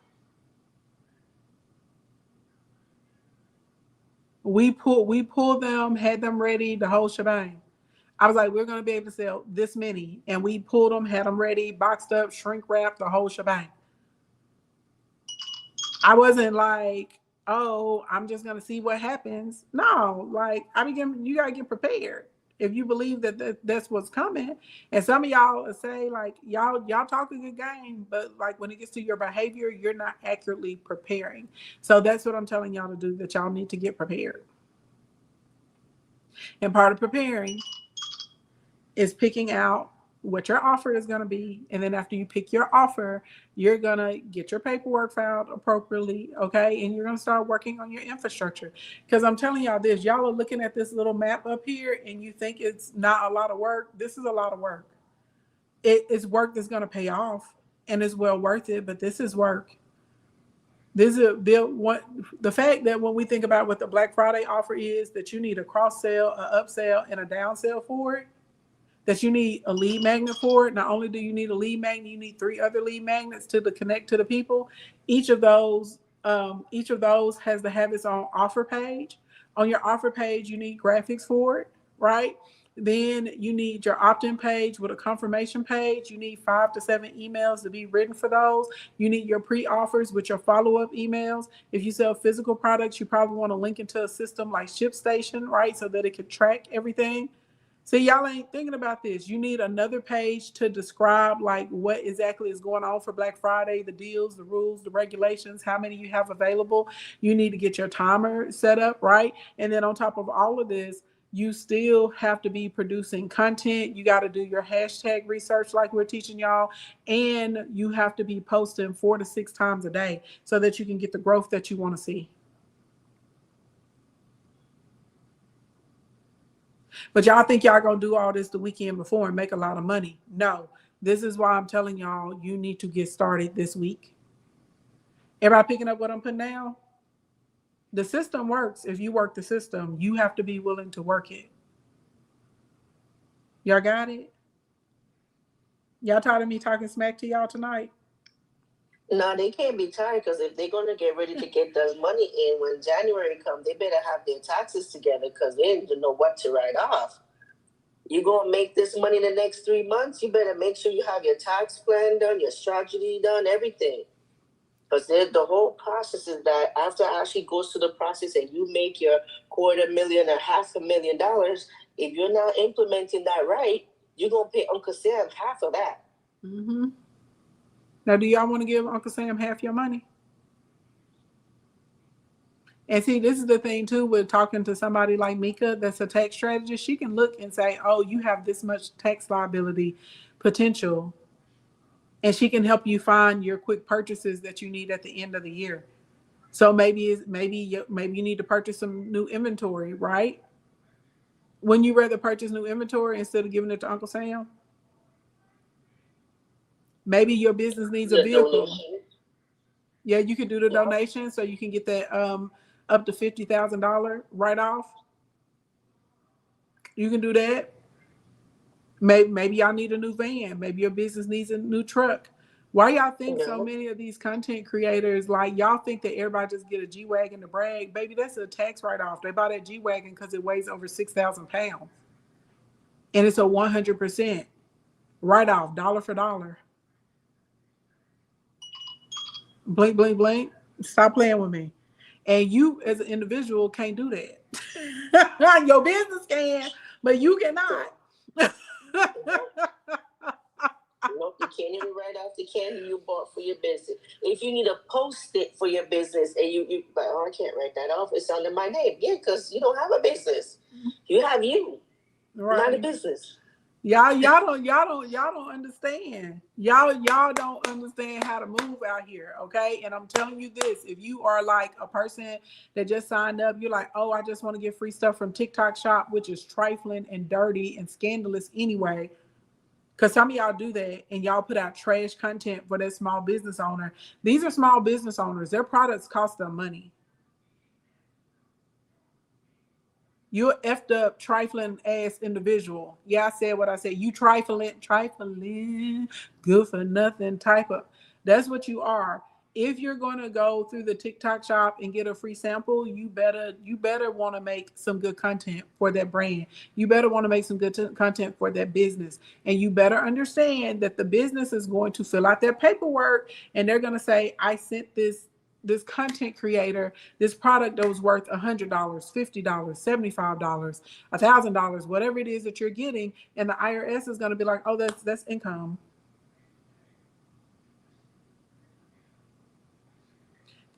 We pulled them, had them ready, the whole shebang. I was like, we're going to be able to sell this many. And we pulled them, had them ready, boxed up, shrink wrapped, the whole shebang. I wasn't like, oh, I'm just going to see what happens. No, like, you got to get prepared. If you believe that's what's coming. And some of y'all say, like, y'all talk a good game, but like when it gets to your behavior, you're not accurately preparing. So that's what I'm telling y'all to do, that y'all need to get prepared. And part of preparing is picking out what your offer is going to be. And then after you pick your offer, you're going to get your paperwork filed appropriately. Okay. And you're going to start working on your infrastructure. Because I'm telling y'all this, y'all are looking at this little map up here and you think it's not a lot of work. This is a lot of work. It's work that's going to pay off and it's well worth it. But this is work. This is the fact that when we think about what the Black Friday offer is, that you need a cross sell, a upsell, and a down sell for it, that you need a lead magnet for it. Not only do you need a lead magnet, you need 3 other lead magnets to connect to the people. Each of those has to have its own offer page. On your offer page, you need graphics for it, right? Then you need your opt-in page with a confirmation page. You need 5 to 7 emails to be written for those. You need your pre-offers with your follow-up emails. If you sell physical products, you probably want to link into a system like ShipStation, right? So that it can track everything. See, y'all ain't thinking about this. You need another page to describe like what exactly is going on for Black Friday, the deals, the rules, the regulations, how many you have available. You need to get your timer set up, right? And then on top of all of this, you still have to be producing content. You got to do your hashtag research like we're teaching y'all. And you have to be posting 4 to 6 times a day so that you can get the growth that you want to see. But y'all think y'all gonna do all this the weekend before and make a lot of money. No, this is why I'm telling y'all you need to get started this week. Everybody picking up what I'm putting down? The system works if you work the system. You have to be willing to work it. Y'all got it? Y'all tired of me talking smack to y'all tonight? No, they can't be tired, because if they're going to get ready to get those money in when January comes, they better have their taxes together, because they don't know what to write off. You're going to make this money in the next 3 months, you better make sure you have your tax plan done, your strategy done, everything. Because the whole process is that after it actually goes through the process and you make your $250,000 or $500,000, if you're not implementing that right, you're going to pay Uncle Sam half of that. Mm-hmm. Now, do y'all want to give Uncle Sam half your money? And see, this is the thing too with talking to somebody like Mika that's a tax strategist. She can look and say, oh, you have this much tax liability potential. And she can help you find your quick purchases that you need at the end of the year. So maybe you need to purchase some new inventory, right? Wouldn't you rather purchase new inventory instead of giving it to Uncle Sam? Maybe your business needs a vehicle. Donation. Yeah, you can do the donation so you can get that up to $50,000 write-off. You can do that. Maybe y'all need a new van. Maybe your business needs a new truck. Why y'all think so many of these content creators, like y'all think that everybody just get a G-Wagon to brag? Baby, that's a tax write-off. They buy that G-Wagon because it weighs over 6,000 pounds. And it's a 100% write-off, dollar for dollar. Blink, blink, blink. Stop playing with me. And you as an individual can't do that. Your business can, but you cannot. Nope, you can't even write off the candy you bought for your business. If you need a post-it for your business and you like, oh, I can't write that off, it's under my name. Yeah, because you don't have a business. You have you, right. Not a business. Y'all don't understand. Y'all don't understand how to move out here, okay? And I'm telling you this, if you are like a person that just signed up, you're like, oh, I just want to get free stuff from TikTok Shop, which is trifling and dirty and scandalous anyway. Because some of y'all do that and y'all put out trash content for that small business owner. These are small business owners. Their products cost them money. You're effed up, trifling ass individual. Yeah, I said what I said. You trifling, good for nothing type of. That's what you are. if you're going to go through the TikTok shop and get a free sample, you better want to make some good content for that brand. You better want to make some good content for that business. And you better understand that the business is going to fill out their paperwork and they're going to say, I sent this content creator this product that was worth $100, $50, $75, $1,000, whatever it is that you're getting, and the IRS is going to be like, oh, that's income.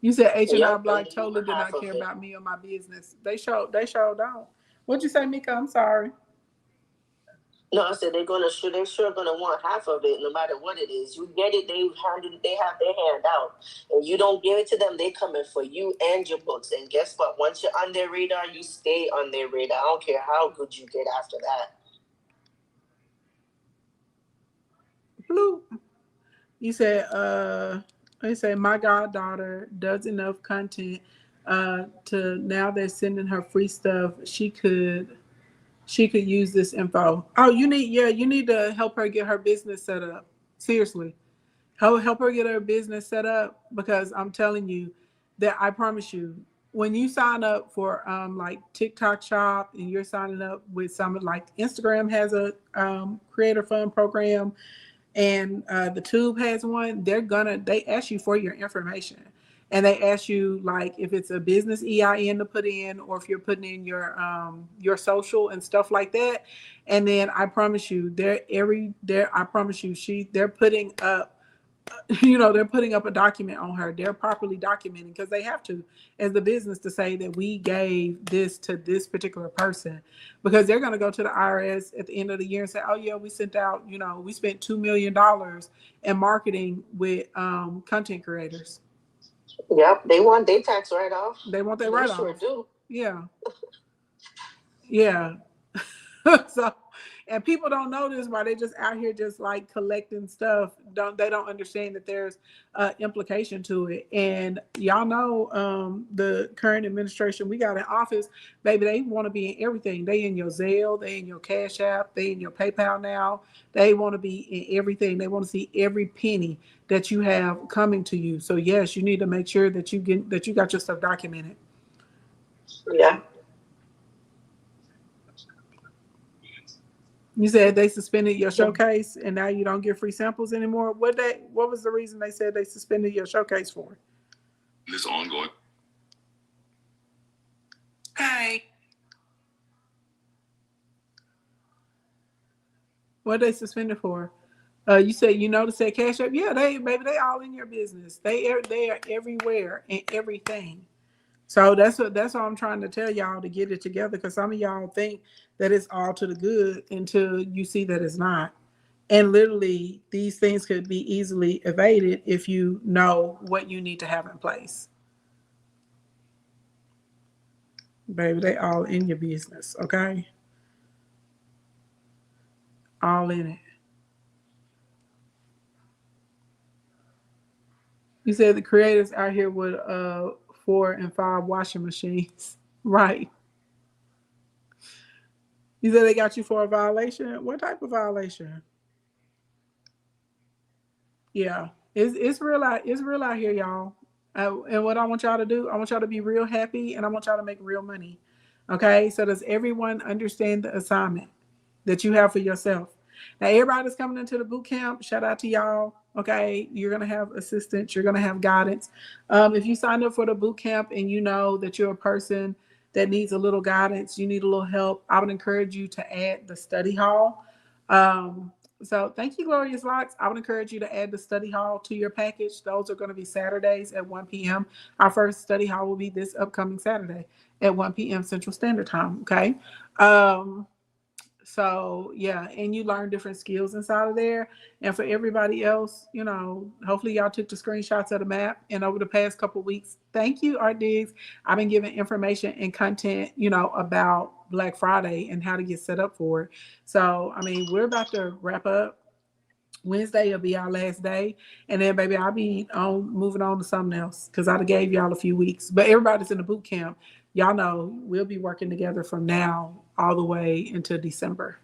You said H&R Block totally did not care about me or my business. They show don't. What'd you say, Mika? I'm sorry. No, I said they're sure gonna want half of it, no matter what it is. You get it, they have their hand out, and you don't give it to them. They coming for you and your books. And guess what? Once you're on their radar, you stay on their radar. I don't care how good you get after that. Blue. You said, they say my goddaughter does enough content to now they're sending her free stuff. She could use this info. Oh, you need to help her get her business set up. Seriously. Help her get her business set up, because I'm telling you that I promise you, when you sign up for like TikTok shop and you're signing up with some, like Instagram has a creator fund program, and the Tube has one, they ask you for your information. And they ask you, like, if it's a business EIN to put in, or if you're putting in your social and stuff like that. And then I promise you, they're putting up, they're putting up a document on her. They're properly documenting, because they have to, as the business, to say that we gave this to this particular person, because they're going to go to the IRS at the end of the year and say, oh yeah, we sent out, we spent $2 million in marketing with content creators. Yep, they want their tax write-off. They want their write-off. Sure do. Yeah. Yeah. So, and people don't know this, why they just out here just like collecting stuff. They don't understand that there's implication to it. And y'all know the current administration we got in office, baby, they want to be in everything. They in your Zelle, they in your Cash App, they in your PayPal now. They want to be in everything. They want to see every penny that you have coming to you. So yes, you need to make sure that you got your stuff documented. Yeah. You said they suspended your showcase and now you don't get free samples anymore. What was the reason they said they suspended your showcase for? This ongoing. Hey. What they suspended for? You said you noticed that Cash App? Yeah, they all in your business. They are everywhere and everything. So that's what I'm trying to tell y'all, to get it together, because some of y'all think that it's all to the good until you see that it's not. And literally, these things could be easily evaded if you know what you need to have in place. Baby, they all in your business, okay? All in it. You said the creators out here with 4 and 5 washing machines, right? You said they got you for a violation? What type of violation? Yeah, it's real out here, y'all. And what I want y'all to do, I want y'all to be real happy, and I want y'all to make real money. Okay, so does everyone understand the assignment that you have for yourself? Now, everybody that's coming into the boot camp, shout out to y'all. Okay, you're gonna have assistance, you're gonna have guidance. If you signed up for the boot camp and you know that you're a person that needs a little guidance, you need a little help, I would encourage you to add the study hall. So thank you, Glorious Locks. I would encourage you to add the study hall to your package. Those are going to be Saturdays at 1 p.m. Our first study hall will be this upcoming Saturday at 1 p.m. Central Standard Time. Okay. So yeah, and you learn different skills inside of there. And for everybody else, hopefully y'all took the screenshots of the map. And over the past couple of weeks, thank you, Art Diggs. I've been giving information and content, about Black Friday and how to get set up for it. So, we're about to wrap up. Wednesday will be our last day. And then, baby, I'll be moving on to something else, because I gave y'all a few weeks. But everybody's in the boot camp. Y'all know we'll be working together from now all the way into December.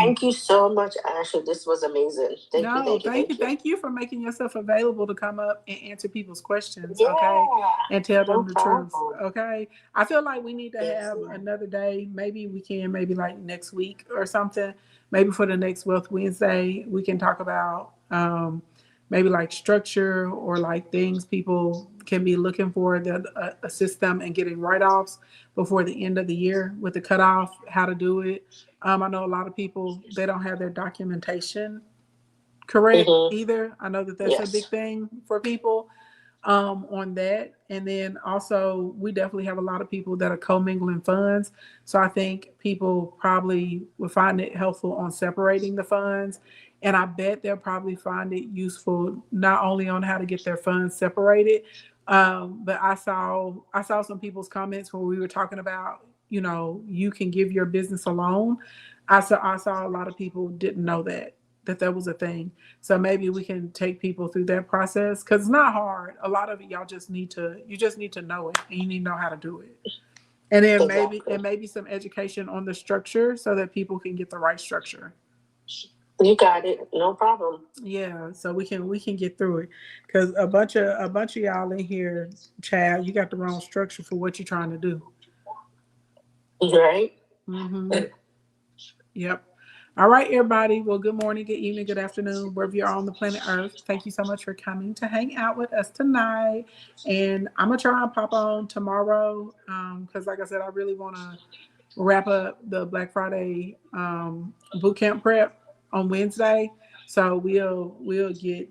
Thank you so much, Ashley. This was amazing. Thank you for making yourself available to come up and answer people's questions, Yeah, okay? And tell them no the problem. truth, okay? I feel like we need to Yes, have ma'am. another day. Maybe we can, maybe like next week or something. Maybe for the next Wealth Wednesday, we can talk about maybe like structure or like things people can be looking for that assist them in getting write-offs before the end of the year with the cutoff, how to do it. I know a lot of people, they don't have their documentation correct either. I know that that's a big thing for people on that. And then also, we definitely have a lot of people that are commingling funds. So I think people probably will find it helpful on separating the funds. And I bet they'll probably find it useful not only on how to get their funds separated, but I saw some people's comments when we were talking about, you know, you can give your business a loan. I saw a lot of people didn't know that was a thing. So maybe we can take people through that process because it's not hard. A lot of it, you just need to know it, and you need to know how to do it. And then maybe some education on the structure so that people can get the right structure. You got it. No problem. Yeah, so we can get through it because a bunch of y'all in here, Chad, you got the wrong structure for what you're trying to do. Right. Mm-hmm. Yep. All right, everybody. Well, good morning, good evening, good afternoon, wherever you're on the planet Earth. Thank you so much for coming to hang out with us tonight. And I'm gonna try and pop on tomorrow because, like I said, I really want to wrap up the Black Friday boot camp prep on Wednesday. So we'll get